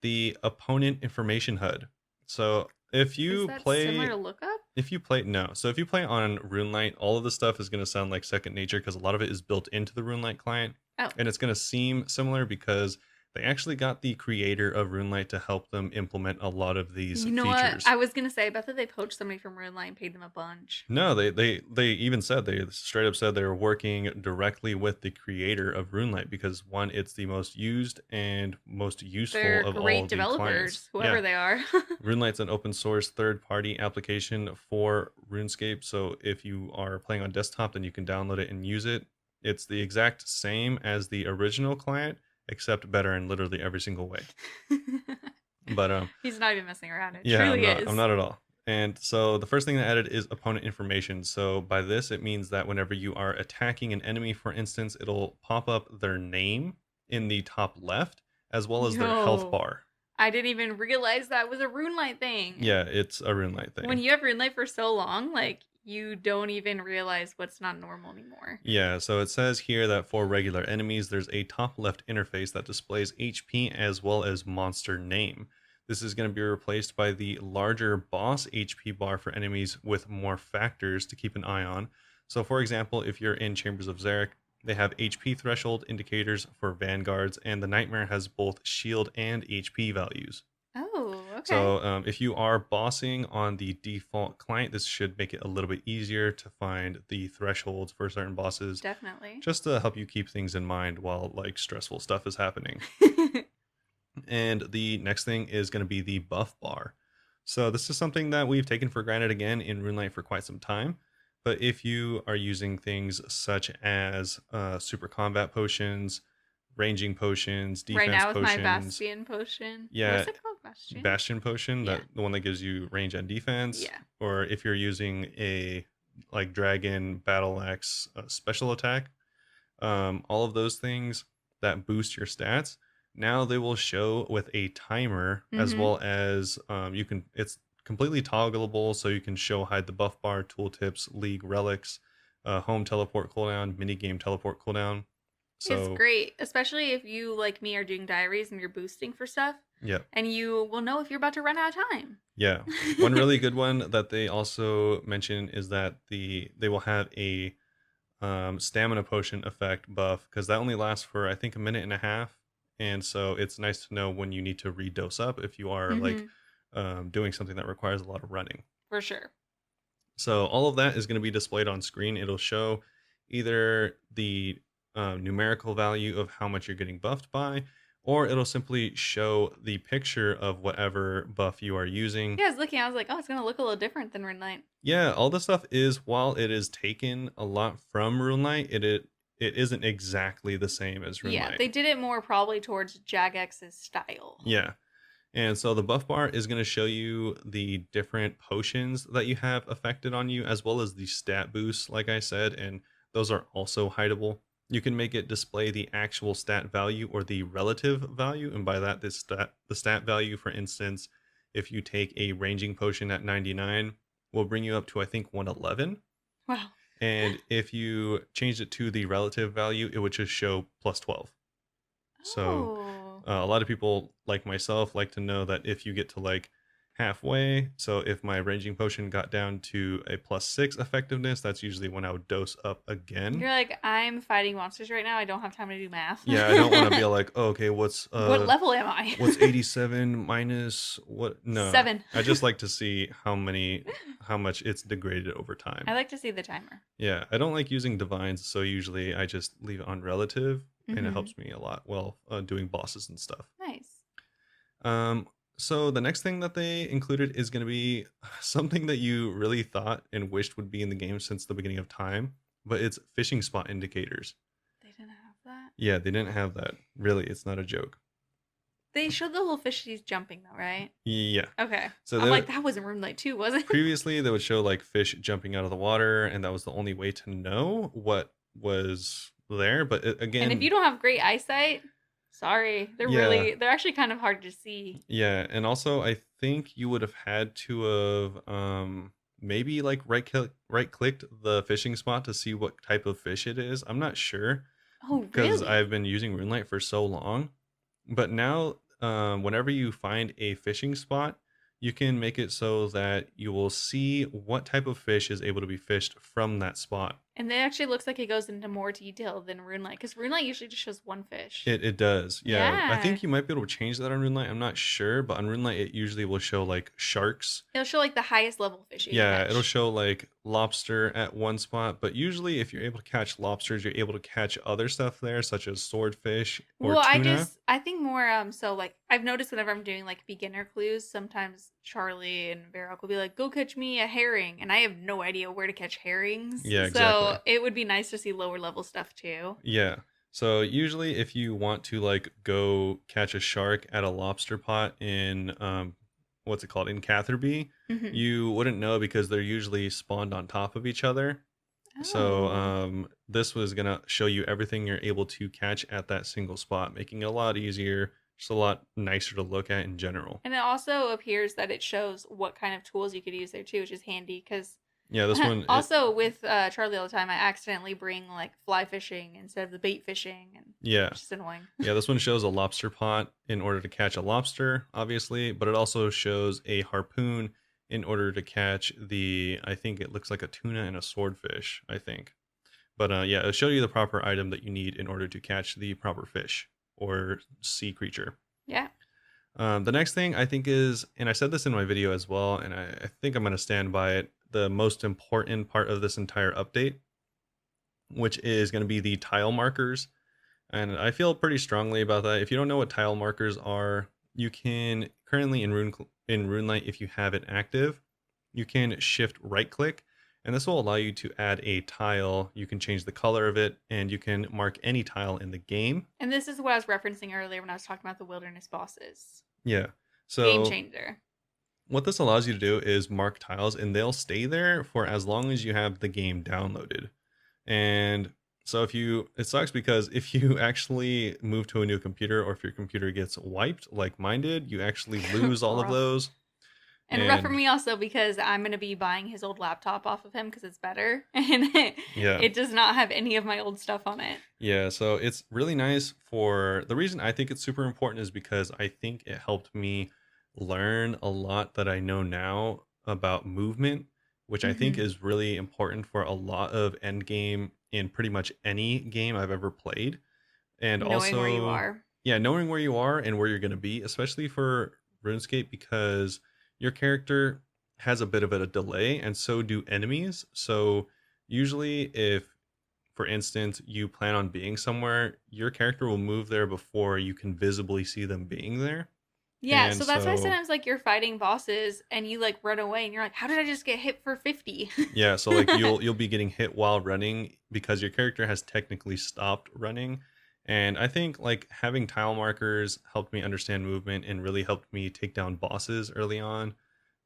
the opponent information HUD. So if you Is that play similar to Lookup? So if you play on RuneLite, all of the stuff is going to sound like second nature because a lot of it is built into the RuneLite client. Oh. And it's going to seem similar because they actually got the creator of RuneLite to help them implement a lot of these You know features. what? I was gonna say, I bet that they poached somebody from RuneLite and paid them a bunch. No, they even said, they straight up said they were working directly with the creator of RuneLite because one, it's the most used and most useful They're of all great the developers, clients. whoever Yeah. they are. RuneLite's an open source third-party application for RuneScape. So if you are playing on desktop, then you can download it and use it. It's the exact same as the original client, except better in literally every single way. But He's not even messing around. It yeah, truly is. I'm not at all. And so the first thing they added is opponent information. So by this, it means that whenever you are attacking an enemy, for instance, it'll pop up their name in the top left, as well as their health Yo. bar. I didn't even realize that was a RuneLite thing. Yeah, it's a RuneLite thing. When you have RuneLite for so long, like, you don't even realize what's not normal anymore. Yeah, so it says here that for regular enemies, there's a top left interface that displays HP as well as monster name. This is going to be replaced by the larger boss HP bar for enemies with more factors to keep an eye on. So for example, if you're in Chambers of Xeric, they have HP threshold indicators for vanguards, and the Nightmare has both shield and HP values. Oh, okay. So if you are bossing on the default client, this should make it a little bit easier to find the thresholds for certain bosses. Definitely. Just to help you keep things in mind while like stressful stuff is happening. And the next thing is going to be the buff bar. So this is something that we've taken for granted again in RuneLite for quite some time. But if you are using things such as super combat potions, ranging potions, defense right now with potions, my Bastion potion. Yeah, What's it called? Bastion? Bastion potion, Yeah. the one that gives you range and defense. Yeah. Or if you're using a like dragon battle axe special attack, all of those things that boost your stats, now they will show with a timer, as Mhm. well as it's completely toggleable, so you can show hide the buff bar, tooltips, league relics, home teleport cooldown, mini game teleport cooldown. So It's great, especially if you, like me, are doing diaries and you're boosting for stuff. yeah. And you will know if you're about to run out of time. Yeah. One really good one that they also mention is that they will have a stamina potion effect buff, because that only lasts for I think a minute and a half. And so it's nice to know when you need to redose up if you are like doing something that requires a lot of running. For sure. So all of that is going to be displayed on screen. It'll show either the numerical value of how much you're getting buffed by, or it'll simply show the picture of whatever buff you are using. Yeah, I was looking, I was like, oh, it's going to look a little different than RuneLite. Yeah, all this stuff is, while it is taken a lot from RuneLite, it isn't exactly the same as RuneLite. Yeah, they did it more probably towards Jagex's style. Yeah. And so the buff bar is going to show you the different potions that you have affected on you, as well as the stat boosts, like I said, and those are also hideable. You can make it display the actual stat value or the relative value, and by that, the stat value, for instance, if you take a ranging potion at 99, will bring you up to, I think, 111. Wow. And if you change it to the relative value, it would just show plus 12. So Oh. a lot of people like myself like to know that if you get to like halfway. So if my ranging potion got down to a +6 effectiveness, that's usually when I would dose up again. You're like, I'm fighting monsters right now. I don't have time to do math. Yeah, I don't want to be like, oh, okay, what's What level am I? 87 minus what? No, 7. I just like to see how much it's degraded over time. I like to see the timer. Yeah, I don't like using divines, so usually I just leave it on relative, and it helps me a lot while doing bosses and stuff. Nice. So the next thing that they included is going to be something that you really thought and wished would be in the game since the beginning of time, but it's fishing spot indicators. They didn't have that? Yeah, they didn't have that. Really, it's not a joke. They showed the little fishies jumping though, right? Yeah. Okay. So I'm like, that wasn't Room Light 2, was it? Previously, they would show like fish jumping out of the water, and that was the only way to know what was there. But again, and if you don't have great eyesight, sorry, they're actually kind of hard to see. Yeah, and also I think you would have had to have maybe like right clicked the fishing spot to see what type of fish it is. I'm not sure. Oh, because really? I've been using Runelight for so long. But now, whenever you find a fishing spot, you can make it so that you will see what type of fish is able to be fished from that spot. And it actually looks like it goes into more detail than RuneLight, because RuneLight usually just shows one fish. It does. Yeah. I Yeah. think you might be able to change that on RuneLight. I'm not sure, but on RuneLight it usually will show like sharks. It'll show like the highest level fish you can Yeah, catch. it'll show like lobster at one spot, but usually if you're able to catch lobsters, you're able to catch other stuff there, such as swordfish or Well, tuna. I think more so like I've noticed whenever I'm doing like beginner clues, sometimes Charlie and Varrock will be like, "Go catch me a herring," and I have no idea where to catch herrings. Yeah, So exactly. it would be nice to see lower level stuff too. Yeah. So usually if you want to like go catch a shark at a lobster pot in what's it called? In Catherby, Mm-hmm. you wouldn't know because they're usually spawned on top of each other. So Oh. this was gonna show you everything you're able to catch at that single spot, making it a lot easier, just a lot nicer to look at in general. And it also appears that it shows what kind of tools you could use there too, which is handy because Yeah, this one also with Charlie all the time, I accidentally bring like fly fishing instead of the bait fishing, and yeah. it's just annoying. Yeah, this one shows a lobster pot in order to catch a lobster, obviously, but it also shows a harpoon in order to catch I think it looks like a tuna and a swordfish, I think. But yeah, it'll show you the proper item that you need in order to catch the proper fish or sea creature. Yeah. The next thing I think is, and I said this in my video as well, and I think I'm going to stand by it, the most important part of this entire update, which is going to be the tile markers. And I feel pretty strongly about that. If you don't know what tile markers are, you can currently in RuneLight, if you have it active, you can shift right click, and this will allow you to add a tile. You can change the color of it, and you can mark any tile in the game. And this is what I was referencing earlier when I was talking about the wilderness bosses. Yeah. So Game changer. what this allows you to do is mark tiles, and they'll stay there for as long as you have the game downloaded. And so it sucks because if you actually move to a new computer, or if your computer gets wiped like mine did, you actually lose all of Rough. those. And rough for me also because I'm going to be buying his old laptop off of him because it's better. And it does not have any of my old stuff on it. Yeah, so it's really nice. For the reason I think it's super important is because I think it helped me learn a lot that I know now about movement, which I think is really important for a lot of end game in pretty much any game I've ever played. And knowing where you are. Yeah, knowing where you are and where you're going to be, especially for RuneScape, because your character has a bit of a delay, and so do enemies. So usually if, for instance, you plan on being somewhere, your character will move there before you can visibly see them being there. Yeah, And so that's why sometimes like you're fighting bosses and you like run away and you're like, how did I just get hit for 50? Yeah, so like you'll be getting hit while running because your character has technically stopped running. And I think like having tile markers helped me understand movement and really helped me take down bosses early on,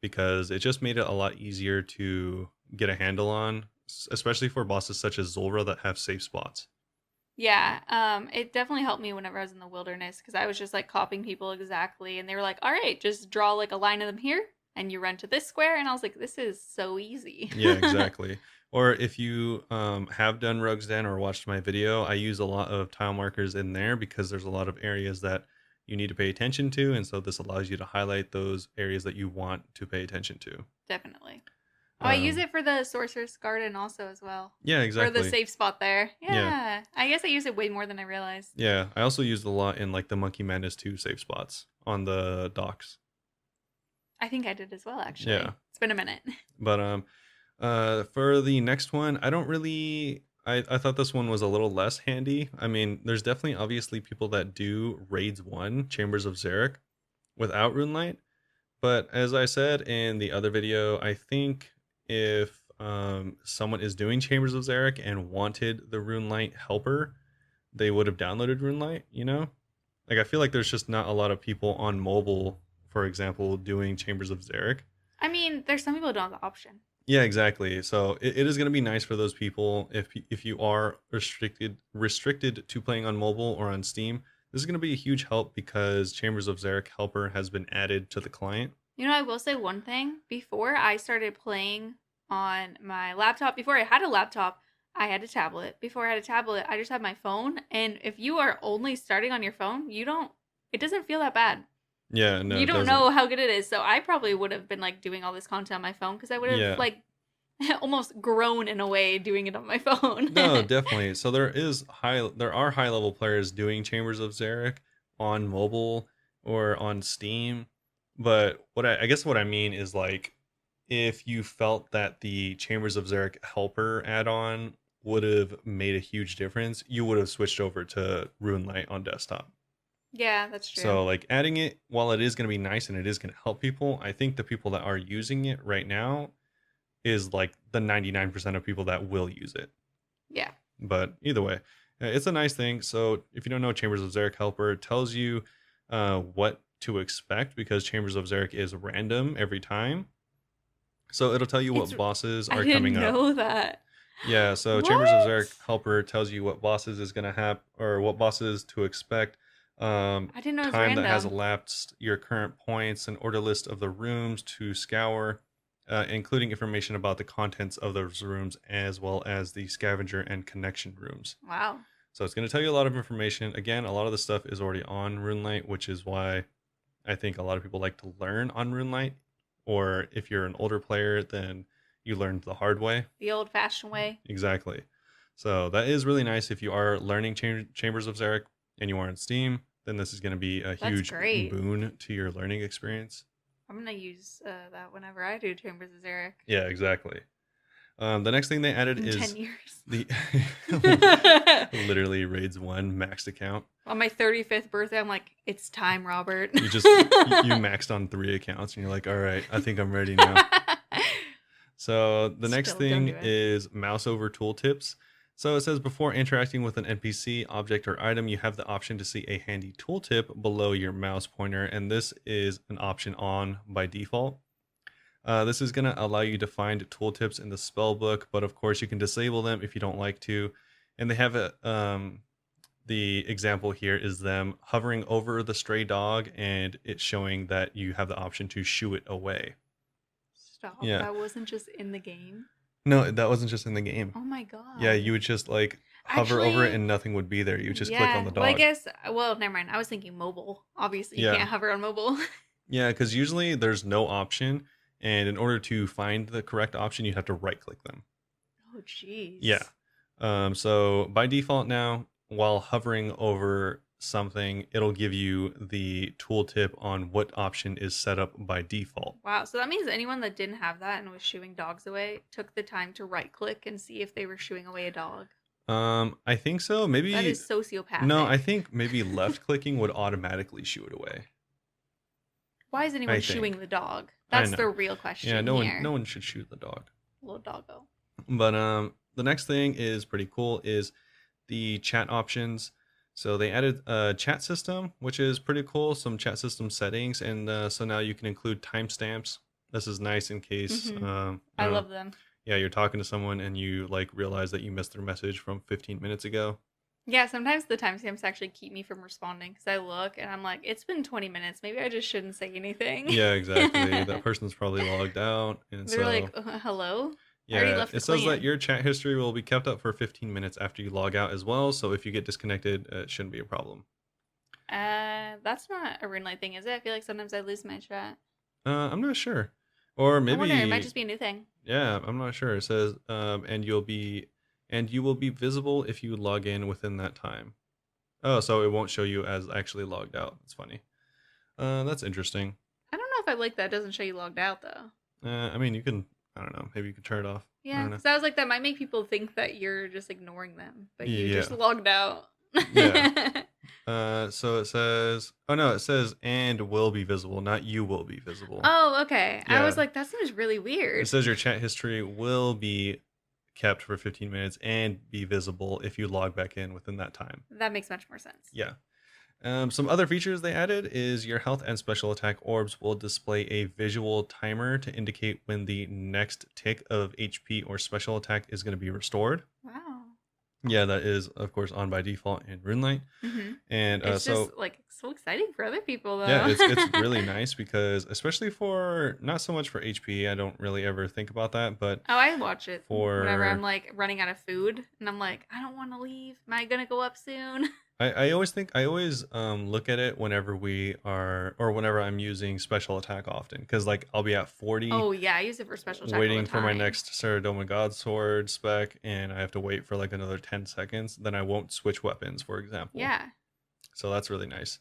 because it just made it a lot easier to get a handle on, especially for bosses such as Zulra that have safe spots. Yeah, it definitely helped me whenever I was in the wilderness because I was just like copying people exactly, and they were like, "All right, just draw like a line of them here, and you run to this square," and I was like, "This is so easy." Yeah, exactly. Or if you have done Rogue's Den or watched my video, I use a lot of tile markers in there because there's a lot of areas that you need to pay attention to, and so this allows you to highlight those areas that you want to pay attention to. Definitely. Oh, I use it for the Sorceress Garden also as well. Yeah, For the exactly. safe spot there. Yeah. Yeah. I guess I use it way more than I realized. Yeah, I also used it a lot in like the Monkey Madness 2 safe spots on the docks. I think I did as well, actually. Yeah. It's been a minute. But for the next one, I don't really. I thought this one was a little less handy. I mean, there's definitely obviously people that do Raids 1, Chambers of Xeric, without Runelight. But as I said in the other video, I think if someone is doing Chambers of Xeric and wanted the Runelight helper, they would have downloaded Runelight, you know? Like, I feel like there's just not a lot of people on mobile, for example, doing Chambers of Xeric. I mean, there's some people who don't have the option. Yeah, exactly. So it is going to be nice for those people if you are restricted to playing on mobile or on Steam. This is going to be a huge help because Chambers of Xeric helper has been added to the client. You know, I will say one thing. Before I started playing on my laptop, before I had a laptop, I had a tablet. Before I had a tablet, I just had my phone. And if you are only starting on your phone, it doesn't feel that bad. Yeah, no, you don't know how good it is. So I probably would have been like doing all this content on my phone because I would have like almost grown in a way doing it on my phone. No, definitely. So there are high level players doing Chambers of Xeric on mobile or on Steam. But I guess what I mean is like if you felt that the Chambers of Xeric helper add-on would have made a huge difference, you would have switched over to Runelight on desktop. Yeah, that's true. So like adding it, while it is going to be nice and it is going to help people, I think the people that are using it right now is like the 99% of people that will use it. Yeah. But either way, it's a nice thing. So if you don't know, Chambers of Xeric helper, it tells you what to expect because Chambers of Xeric is random every time. So it'll tell you what bosses are coming up. I didn't know that. Yeah, so Chambers of Xeric helper tells you what bosses is going to happen or what bosses to expect. I didn't know it was time random. that has elapsed, your current points, an order list of the rooms to scour, including information about the contents of those rooms as well as the scavenger and connection rooms. Wow. So it's going to tell you a lot of information. Again, a lot of the stuff is already on Runelight, which is why I think a lot of people like to learn on Runelight. Or if you're an older player, then you learned the hard way. The old-fashioned way. Exactly. So that is really nice. If you are learning Chambers of Xeric and you are on Steam, then this is going to be a huge boon to your learning experience. I'm going to use that whenever I do Chambers of Xeric. Yeah, exactly. The next thing they added is 10 years. The literally Raids 1 maxed account. On my 35th birthday, I'm like, it's time, Robert. You maxed on 3 accounts and you're like, all right, I think I'm ready now. So the next thing is mouse over tooltips. So it says before interacting with an NPC, object, or item, you have the option to see a handy tooltip below your mouse pointer, and this is an option on by default. This is going to allow you to find tooltips in the spell book, but of course you can disable them if you don't like to. And they have the example here is them hovering over the stray dog, and it's showing that you have the option to shoo it away. Stop. Yeah. That wasn't just in the game? No, that wasn't just in the game. Oh my god. Yeah, you would just like hover over it and nothing would be there. You would just click on the dog. Well, I guess, never mind. I was thinking mobile. Obviously, you can't hover on mobile. Yeah, because usually there's no option. And in order to find the correct option, you have to right click them. Oh, jeez. Yeah. So by default now, while hovering over something, it'll give you the tooltip on what option is set up by default. Wow, so that means anyone that didn't have that and was shooing dogs away took the time to right click and see if they were shooing away a dog. I think so. Maybe that is sociopathic. No, I think maybe left clicking would automatically shoo it away. Why is anyone shooing the dog? That's the real question. Yeah, no one should shoot the dog. Little doggo. But the next thing is pretty cool is the chat options. So they added a chat system, which is pretty cool. Some chat system settings, and so now you can include timestamps. This is nice in case I love them. Yeah, you're talking to someone and you like realize that you missed their message from 15 minutes ago. Yeah, sometimes the timestamps actually keep me from responding because I look and I'm like, it's been 20 minutes. Maybe I just shouldn't say anything. Yeah, exactly. That person's probably logged out, and they're like, hello. Yeah, it says that your chat history will be kept up for 15 minutes after you log out as well. So if you get disconnected, it shouldn't be a problem. that's not a ring light thing, is it? I feel like sometimes I lose my chat. I'm not sure. Or I wonder, it might maybe just be a new thing. yeah, I'm not sure. It says and you will be visible if you log in within that time. Oh, so it won't show you as actually logged out. That's funny. That's interesting. I don't know if I like that. It doesn't show you logged out though. I mean, you can. I don't know. Maybe you can turn it off. I Yeah, don't know. because I was like, that might make people think that you're just ignoring them, but you just Yeah. logged out. Yeah. So it says. Oh no, it says and will be visible, not you will be visible. Oh, okay. I was Yeah. like, that seems really It weird. says your chat history will be kept for 15 minutes and be visible if you log back in within that time. That makes much more sense. Yeah. Some other features they added is your health and special attack orbs will display a visual timer to indicate when the next tick of HP or special attack is going to be restored. Wow. Yeah, that is of course on by default in Runelite. Mm-hmm. And It's so just like so exciting for other people though. yeah, it's really nice because especially for not so much for HP, I don't really ever think about that, but Oh, I watch it whenever I'm for like running out of food and I'm like, I don't want to leave. Am I gonna go up soon? I always think I always look at it whenever we are or whenever I'm using special attack often because like I'll be at 40 Oh yeah, I use it for special attack all waiting the for my time. next Ceradoma God Sword spec and I have to wait for like another 10 seconds, then I won't switch weapons, for example. Yeah. So that's really nice.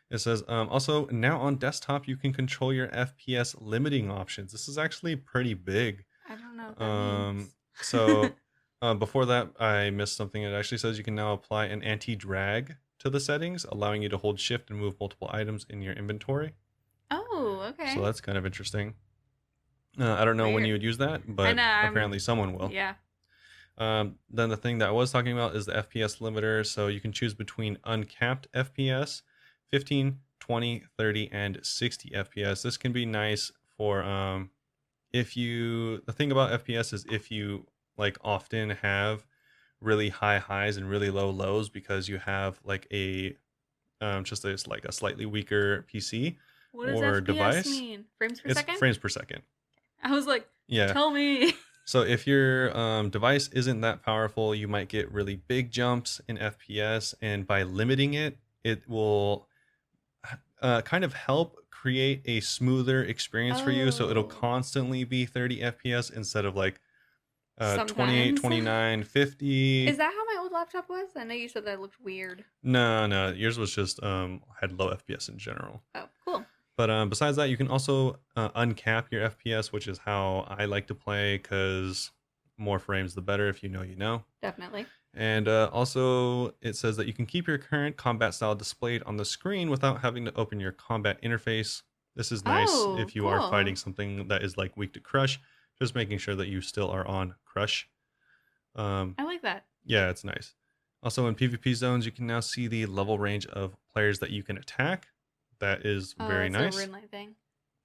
It says also now on desktop you can control your FPS limiting options. This is actually pretty big. I don't know what that means. So before that, I missed something. It actually says you can now apply an anti-drag to the settings, allowing you to hold shift and move multiple items in your inventory. Oh, okay. So that's kind of interesting. I don't know when Weird. you would use that, but apparently someone will. Yeah. Then the thing that I was talking about is the FPS limiter. So you can choose between uncapped FPS, 15, 20, 30, and 60 FPS. This can be nice for the thing about FPS is if you like often have really high highs and really low lows because you have like a just a, like a slightly weaker PC What does or FPS device. mean? Frames per It's second? frames per second. I was like, Yeah. tell me. So if your device isn't that powerful, you might get really big jumps in FPS, and by limiting it, it will kind of help create a smoother experience for you. So it'll Oh. constantly be 30 FPS instead of like 28, Sometimes. 29, 50. Is that how my old laptop was? I know you said that looked weird. No, yours was just had low FPS in general. Oh, cool. But besides that, you can also uncap your FPS, which is how I like to play because more frames the better. If you know, you know. Definitely. And also, it says that you can keep your current combat style displayed on the screen without having to open your combat interface. This is nice Oh, if you are cool. fighting something that is like weak to crush, just making sure that you still are on crush. I like that. Yeah, it's nice. Also, in PvP zones, you can now see the level range of players that you can attack. That is Oh, very that's nice. a Runelite thing.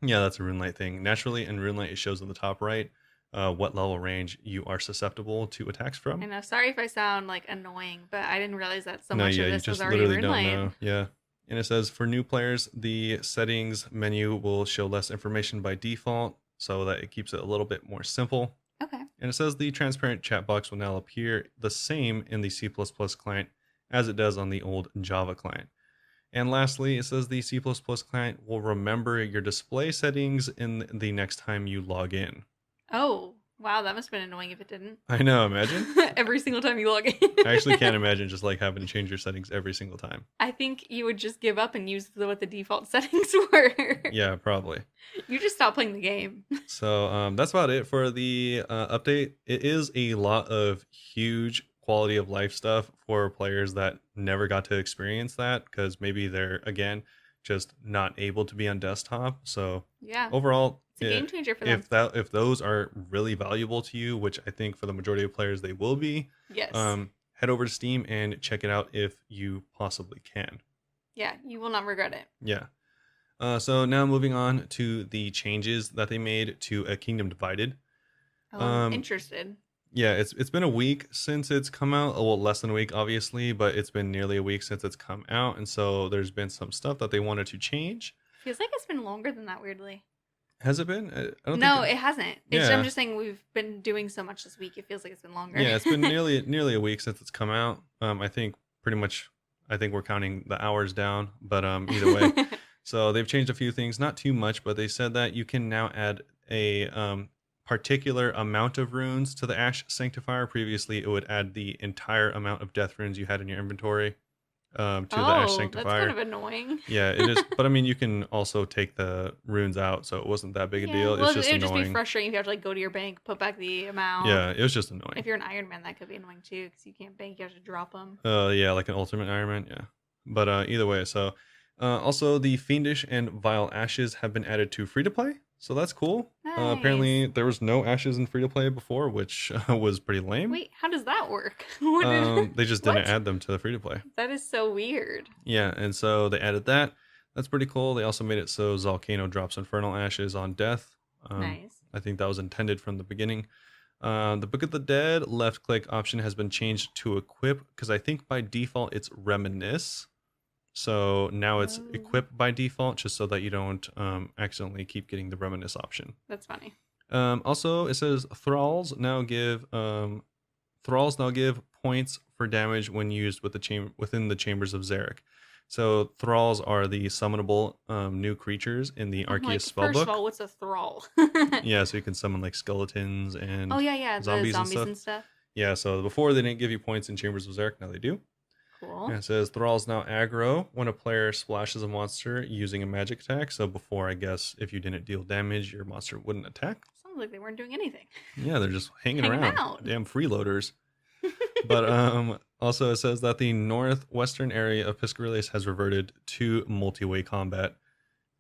Yeah, that's a Runelite thing. Naturally, in Runelite, it shows in the top right what level range you are susceptible to attacks from. I know. Sorry if I sound like annoying, but I didn't realize that so No, much yeah, of you this was just already literally don't Runelite. know. Yeah. And it says for new players, the settings menu will show less information by default so that it keeps it a little bit more simple. Okay. And it says the transparent chat box will now appear the same in the C++ client as it does on the old Java client. And lastly, it says the C++ client will remember your display settings in the next time you log in. Oh, wow. That must have been annoying if it didn't. I know, imagine. Every single time you log in. I actually can't imagine just like having to change your settings every single time. I think you would just give up and use what the default settings were. Yeah, probably. You just stop playing the game. So that's about it for the update. It is a lot of huge quality of life stuff for players that never got to experience that because maybe they're, again, just not able to be on desktop. So Yeah. overall, It's a game changer for them. if those are really valuable to you, which I think for the majority of players they will be, Yes. head over to Steam and check it out if you possibly can. Yeah, you will not regret it. Yeah. So now moving on to the changes that they made to A Kingdom Divided. Oh, I'm interested. Yeah, it's been a week since it's come out. Well, less than a week, obviously, but it's been nearly a week since it's come out, and so there's been some stuff that they wanted to change. Feels like it's been longer than that, weirdly. Has it been? I don't No, think it hasn't. Yeah. I'm just saying we've been doing so much this week. It feels like it's been longer. Yeah, it's been nearly a week since it's come out. I think pretty much I think we're counting the hours down, but either way. So they've changed a few things, not too much, but they said that you can now add a particular amount of runes to the Ash Sanctifier. Previously, it would add the entire amount of death runes you had in your inventory to the Ash Oh, that's kind Sanctifier. of annoying. Yeah, it is. But I mean, you can also take the runes out, so it wasn't that big a Yeah, deal. well, It's just it would just be annoying. frustrating if you have to like go to your bank, put back the amount. Yeah, it was just annoying. If you're an Iron Man, that could be annoying too, because you can't bank. You have to drop them. Yeah, like an Ultimate Iron Man. Yeah, but either way, so also the Fiendish and Vile Ashes have been added to free to play, so that's cool. Nice. Apparently, there was no ashes in free to play before, which was pretty lame. Wait, how does that work? They just didn't What? add them to the free to play. That is so weird. Yeah, and so they added that. That's pretty cool. They also made it so Volcano drops Infernal Ashes on death. Nice. I think that was intended from the beginning. The Book of the Dead left click option has been changed to equip because I think by default it's reminisce. So now it's equip by default just so that you don't accidentally keep getting the reminisce option. That's funny. Also, it says thralls now give points for damage when used with within the chambers of Zarek. So thralls are the summonable new creatures in the Arceus spellbook. First of all, what's a thrall? Yeah, so you can summon like skeletons and zombies and stuff. Yeah, so before they didn't give you points in Chambers of Zarek, now they do. Cool. And it says thralls now aggro when a player splashes a monster using a magic attack. So before, I guess, if you didn't deal damage, your monster wouldn't attack. Sounds like they weren't doing anything. Yeah, they're just hanging around. Out. Damn freeloaders. But also it says that the northwestern area of Piscarilis has reverted to multi-way combat.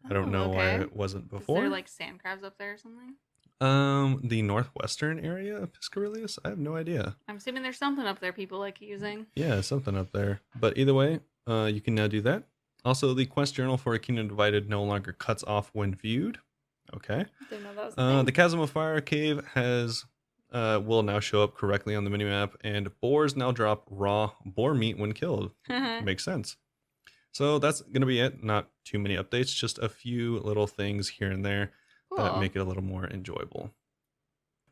I don't know why it wasn't before. Is there like sand crabs up there or something? The northwestern area of Piscarilis? I have no idea. I'm assuming there's something up there people like using. Yeah, something up there. But either way, you can now do that. Also, the quest journal for A Kingdom Divided no longer cuts off when viewed. Okay. Didn't know that was the Chasm of Fire cave will now show up correctly on the minimap, and boars now drop raw boar meat when killed. Makes sense. So that's going to be it. Not too many updates, just a few little things here and there that make it a little more enjoyable.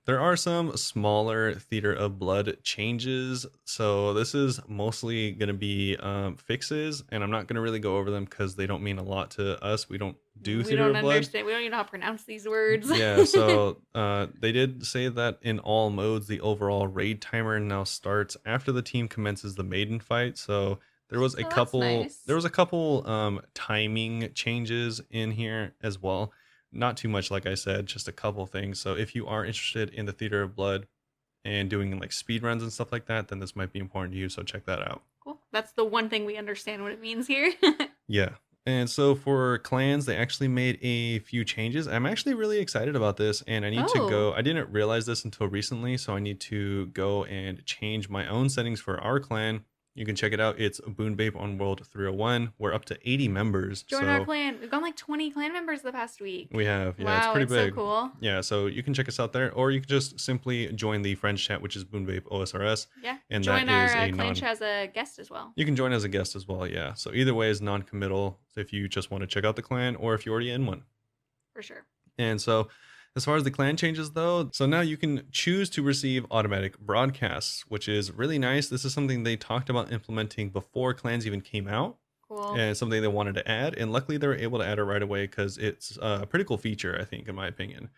There are some smaller Theater of Blood changes. So this is mostly going to be fixes, and I'm not going to really go over them because they don't mean a lot to us. We don't do Theater of Blood. We don't even know how to pronounce these words. Yeah, so they did say that in all modes, the overall raid timer now starts after the team commences the maiden fight. So there was a couple timing changes in here as well. Not too much, like I said, just a couple things. So if you are interested in the Theater of Blood and doing like speed runs and stuff like that, then this might be important to you. So check that out. Cool. That's the one thing we understand what it means here. Yeah. And so for clans, they actually made a few changes. I'm actually really excited about this, and I need to go. I didn't realize this until recently, so I need to go and change my own settings for our clan. You can check it out. It's Bunebape on World 301. We're up to 80 members. Join our clan. We've gone like 20 clan members the past week. We have. Yeah, wow, it's pretty big. So cool. Yeah, so you can check us out there, or you can just simply join the friends chat, which is Bunebapeosrs. Yeah, and join our clan chat as a guest as well. You can join as a guest as well, yeah. So either way is non-committal if you just want to check out the clan or if you're already in one. For sure. And so as far as the clan changes, though, so now you can choose to receive automatic broadcasts, which is really nice. This is something they talked about implementing before clans even came out. Cool. And it's something they wanted to add. And luckily, they were able to add it right away because it's a pretty cool feature, I think, in my opinion.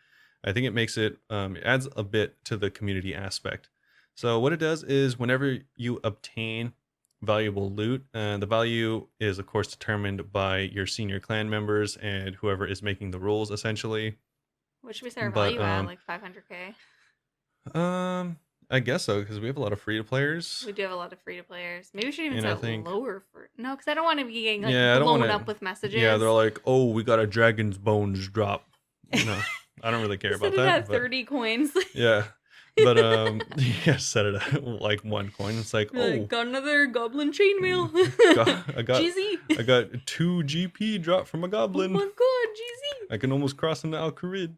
I think it makes it adds a bit to the community aspect. So what it does is whenever you obtain valuable loot, the value is, of course, determined by your senior clan members and whoever is making the rules, essentially. What should we say our value at? Like 500k? I guess so, because we have a lot of free-to-players. We do have a lot of free-to-players. Maybe we should even set lower for... No, because I don't want to be getting blown up with messages. Yeah, they're like, oh, we got a dragon's bones drop. No, I don't really care about that. Set it at 30 coins. Yeah. But, yeah, set it at like 1 coin. It's like, got another goblin chainmail. I got GZ. I got 2 GP dropped from a goblin. Oh my god, GZ. I can almost cross into Al-Kharid.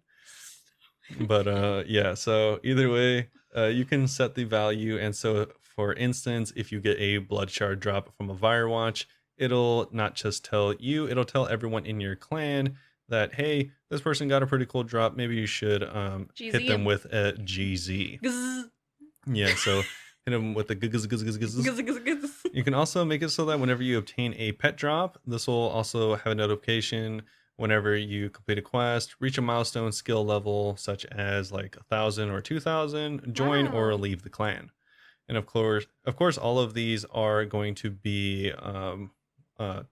But yeah, so either way, you can set the value. And so for instance, if you get a blood shard drop from a Firewatch, it'll not just tell you, it'll tell everyone in your clan that, hey, this person got a pretty cool drop. Maybe you should hit them with a GZ. Yeah, so hit them with the You can also make it so that whenever you obtain a pet drop, this will also have a notification whenever you complete a quest, reach a milestone skill level such as like 1,000 or 2,000, join or Wow. leave the clan. And of course, all of these are going to be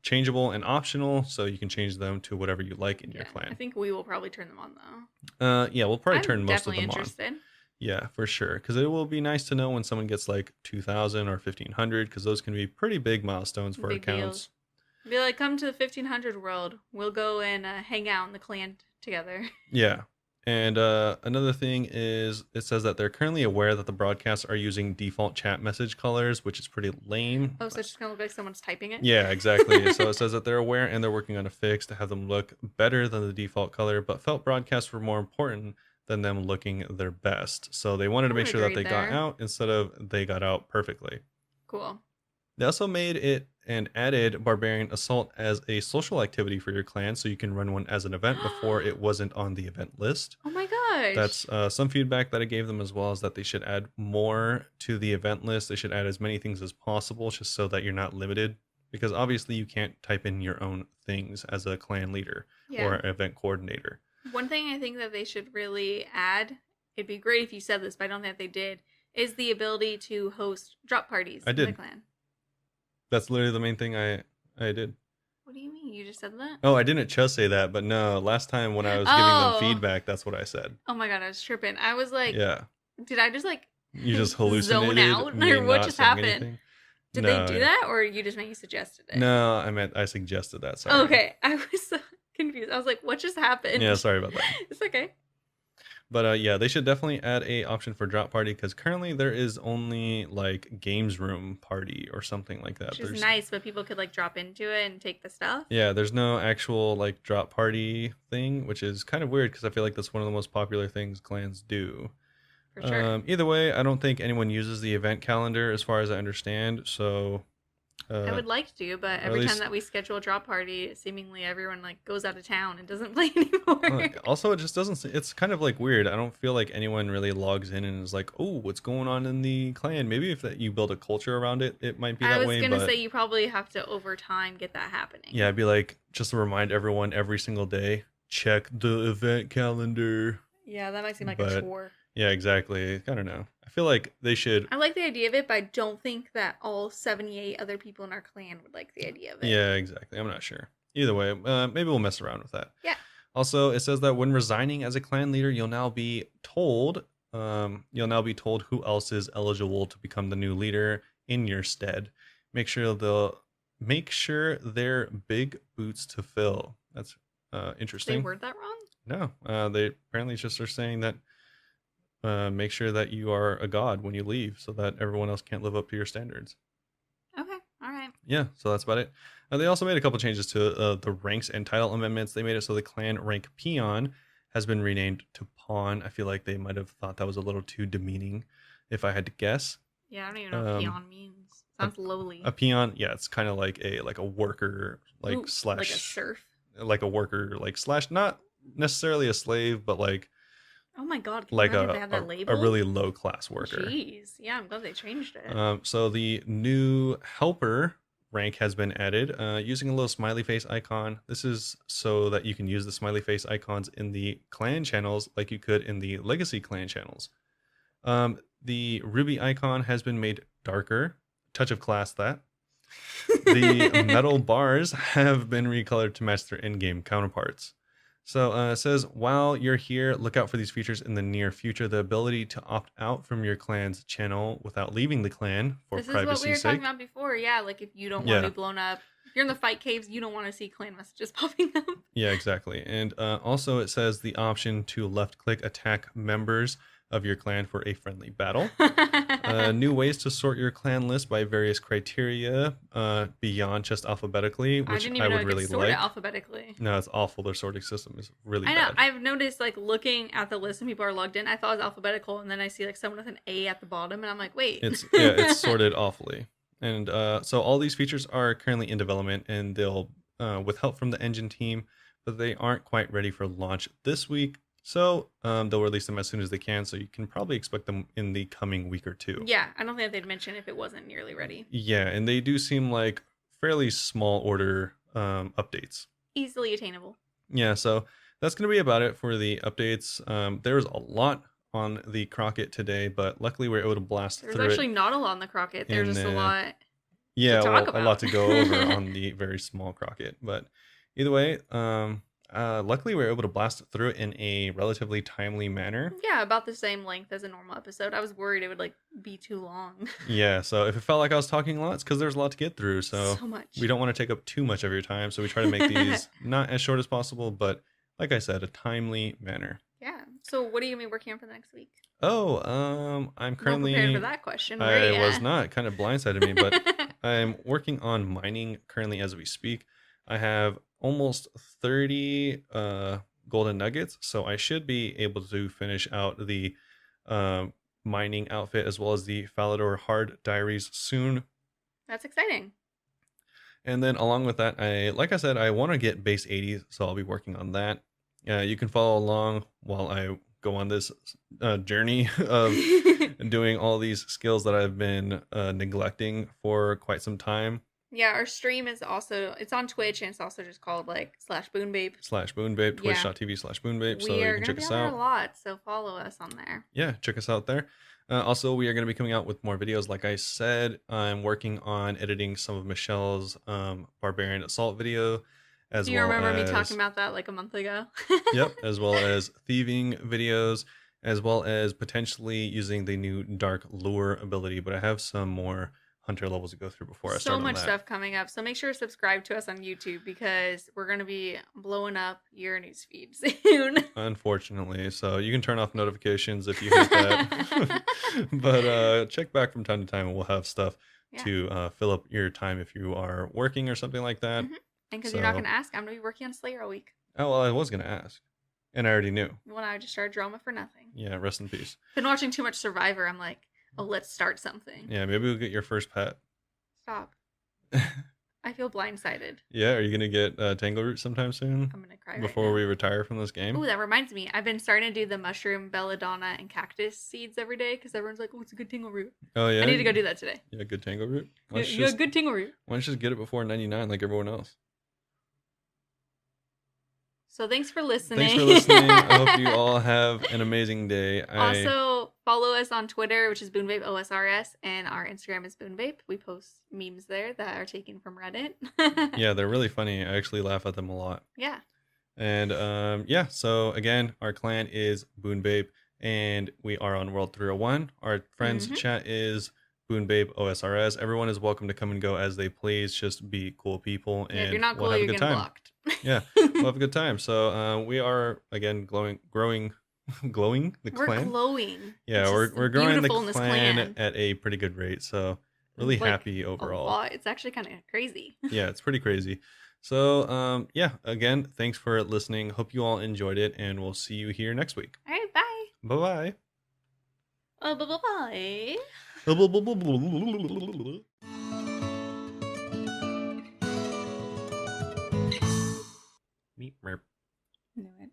changeable and optional, so you can change them to whatever you like in your Yeah, I clan. think we will probably turn them on though. Yeah, we'll probably I'm turn most of definitely them on. interested. Yeah, for sure. Because it will be nice to know when someone gets like 2,000 or 1,500, because those can be pretty big milestones for Big accounts. deals. Be like, come to the 1500 world. We'll go and hang out in the clan together. Yeah. And another thing is it says that they're currently aware that the broadcasts are using default chat message colors, which is pretty lame. Oh, so it's just gonna look like someone's typing it? Yeah, exactly. So it says that they're aware and they're working on a fix to have them look better than the default color, but felt broadcasts were more important than them looking their best. So they wanted to I make would sure that agree they got there. out instead of they got out perfectly. Cool. They also made it and added Barbarian Assault as a social activity for your clan, so you can run one as an event before it wasn't on the event list. Oh my gosh. That's some feedback that I gave them as well, is that they should add more to the event list. They should add as many things as possible just so that you're not limited. Because obviously you can't type in your own things as a clan leader Yeah. or event coordinator. One thing I think that they should really add, it'd be great if you said this, but I don't think they did, is the ability to host drop parties I in the did. clan. That's literally the main thing I did. What do you mean? You just said that? Oh, I didn't just say that, but no, last time when I was giving them Oh. feedback, that's what I said. Oh my god, I was tripping. I was like, Yeah. did I just like You just zone hallucinated out? me Or what not just saying happened? anything. Did No, they do that, or you just meant you suggested it? No, I meant I suggested that. Sorry. Okay, I was so confused. I was like, what just happened? Yeah, sorry about that. It's okay. But yeah, they should definitely add a option for drop party, because currently there is only like games room party or something like that. Which is There's nice, but people could like drop into it and take the stuff. Yeah, there's no actual like drop party thing, which is kind of weird because I feel like that's one of the most popular things clans do. For sure. Either way, I don't think anyone uses the event calendar as far as I understand. So I would like to, but at every time least- that we schedule a drop party, seemingly everyone like goes out of town and doesn't play anymore. also it just doesn't. It's kind of like weird. I don't feel like anyone really logs in and is like, "Oh, what's going on in the clan?" Maybe if that you build a culture around it, it might be I that was way. gonna But say you probably have to over time get that happening. yeah, I'd be like, just to remind everyone every single day, check the event calendar. Yeah, that might seem like But- a chore. Yeah, exactly. I don't know. I feel like they should. I like the idea of it, but I don't think that all 78 other people in our clan would like the idea of it. Yeah, exactly. I'm not sure. Either way, maybe we'll mess around with that. Yeah. Also, it says that when resigning as a clan leader, you'll now be told who else is eligible to become the new leader in your stead. Make sure they're big boots to fill. That's Did they interesting. word that wrong? No, they apparently just are saying that make sure that you are a god when you leave, so that everyone else can't live up to your standards. Okay, all right. Yeah, so that's about it. They also made a couple changes to the ranks and title amendments. They made it so the clan rank peon has been renamed to pawn. I feel like they might have thought that was a little too demeaning, if I had to guess. Yeah, I don't even know what peon means. Sounds lowly. A peon, yeah, it's kind of like a worker, like Ooh, slash, like a serf. like a worker, like slash, not necessarily a slave, but like Oh my god, can like you imagine if they had that label? a really low class worker. Jeez, yeah, I'm glad they changed it. So the new helper rank has been added using a little smiley face icon. This is so that you can use the smiley face icons in the clan channels like you could in the legacy clan channels. The ruby icon has been made darker. Touch of class that. The metal bars have been recolored to match their in-game counterparts. So it says, while you're here, look out for these features in the near future. The ability to opt out from your clan's channel without leaving the clan for This is what we were privacy's talking sake. about before. Yeah, like if you don't want Yeah. to be blown up, if you're in the fight caves, you don't want to see clan messages popping up. Yeah, exactly. And also it says the option to left-click attack members of your clan for a friendly battle. New ways to sort your clan list by various criteria beyond just alphabetically, I which didn't I even know would it really could sort it like. alphabetically. No, it's awful. Their sorting system is really I know. bad. I've noticed, like, looking at the list and people are logged in, I thought it was alphabetical, and then I see, like, someone with an A at the bottom, and I'm like, wait. It's sorted awfully. And so all these features are currently in development, and they'll with help from the engine team, but they aren't quite ready for launch this week. So they'll release them as soon as they can. So you can probably expect them in the coming week or two. Yeah, I don't think they'd mention if it wasn't nearly ready. Yeah, and they do seem like fairly small order updates. Easily attainable. Yeah, so that's going to be about it for the updates. There's a lot on the Crockett today, but luckily we were able to blast There's through actually it. not a lot on the Crockett. There's just a lot. Yeah, to well, talk a lot about. to go over on the very small Crockett. But either way, luckily we were able to blast through it in a relatively timely manner. Yeah, about the same length as a normal episode. I was worried it would like be too long. Yeah, so if it felt like I was talking a lot, it's because there's a lot to get through. So much. we don't want to take up too much of your time. So we try to make these not as short as possible, but like I said, a timely manner. Yeah. So what are you gonna be working on for the next week? Oh, I'm currently Not prepared for that question. I was not, kind of blindsided me, but I'm working on mining currently as we speak. I have almost 30 golden nuggets, so I should be able to finish out the mining outfit as well as the Falador Hard Diaries soon. That's exciting. And then along with that, like I said, I want to get base 80, so I'll be working on that. You can follow along while I go on this journey of doing all these skills that I've been neglecting for quite some time. Yeah, our stream is also, it's on Twitch, and it's also just called like /Bunebape. /Bunebape, twitch.tv/Bunebape. So you can check us out. A lot, so follow us on there. Yeah, check us out there. Also, we are going to be coming out with more videos. Like I said, I'm working on editing some of Michelle's Barbarian Assault video. Do you remember me talking about that like a month ago? Yep, as well as thieving videos, as well as potentially using the new Dark Lure ability. But I have some more hunter levels to go through before I start on that. So much stuff coming up. So make sure to subscribe to us on YouTube because we're going to be blowing up your newsfeed soon. Unfortunately. So you can turn off notifications if you hate that. But check back from time to time and we'll have stuff to fill up your time if you are working or something like that. Mm-hmm. And because you're not going to ask, I'm going to be working on Slayer all week. Oh, well, I was going to ask. And I already knew. Well, I just started drama for nothing. Yeah, rest in peace. Been watching too much Survivor. I'm like, oh, let's start something. Yeah, maybe we'll get your first pet. Stop. I feel blindsided. Yeah, are you going to get Tangleroot sometime soon? I'm going to cry before we retire from this game. Oh, that reminds me. I've been starting to do the mushroom, belladonna, and cactus seeds every day because everyone's like, oh, it's a good Tangleroot. Oh, yeah? I need to go do that today. Yeah, good Tangleroot? Yeah, good Tangleroot. Why don't you just get it before 99 like everyone else? So thanks for listening. I hope you all have an amazing day. Also, follow us on Twitter, which is Bunebapeosrs, and our Instagram is Bunebape. We post memes there that are taken from Reddit. Yeah, they're really funny. I actually laugh at them a lot. Yeah. And yeah, so again, our clan is Bunebape, and we are on World 301. Our friends chat is Bunebapeosrs. Everyone is welcome to come and go as they please. Just be cool people, and if you're not cool, we'll have you're a good getting time. blocked. Yeah, we'll have a good time. So we are again glowing the clan. We're glowing. Yeah, we're growing the clan at a pretty good rate. So really happy overall. It's actually kind of crazy. Yeah, it's pretty crazy. So yeah, again, thanks for listening. Hope you all enjoyed it, and we'll see you here next week. All right, bye. Bye-bye. Bye-bye. Meep merp. Knew it.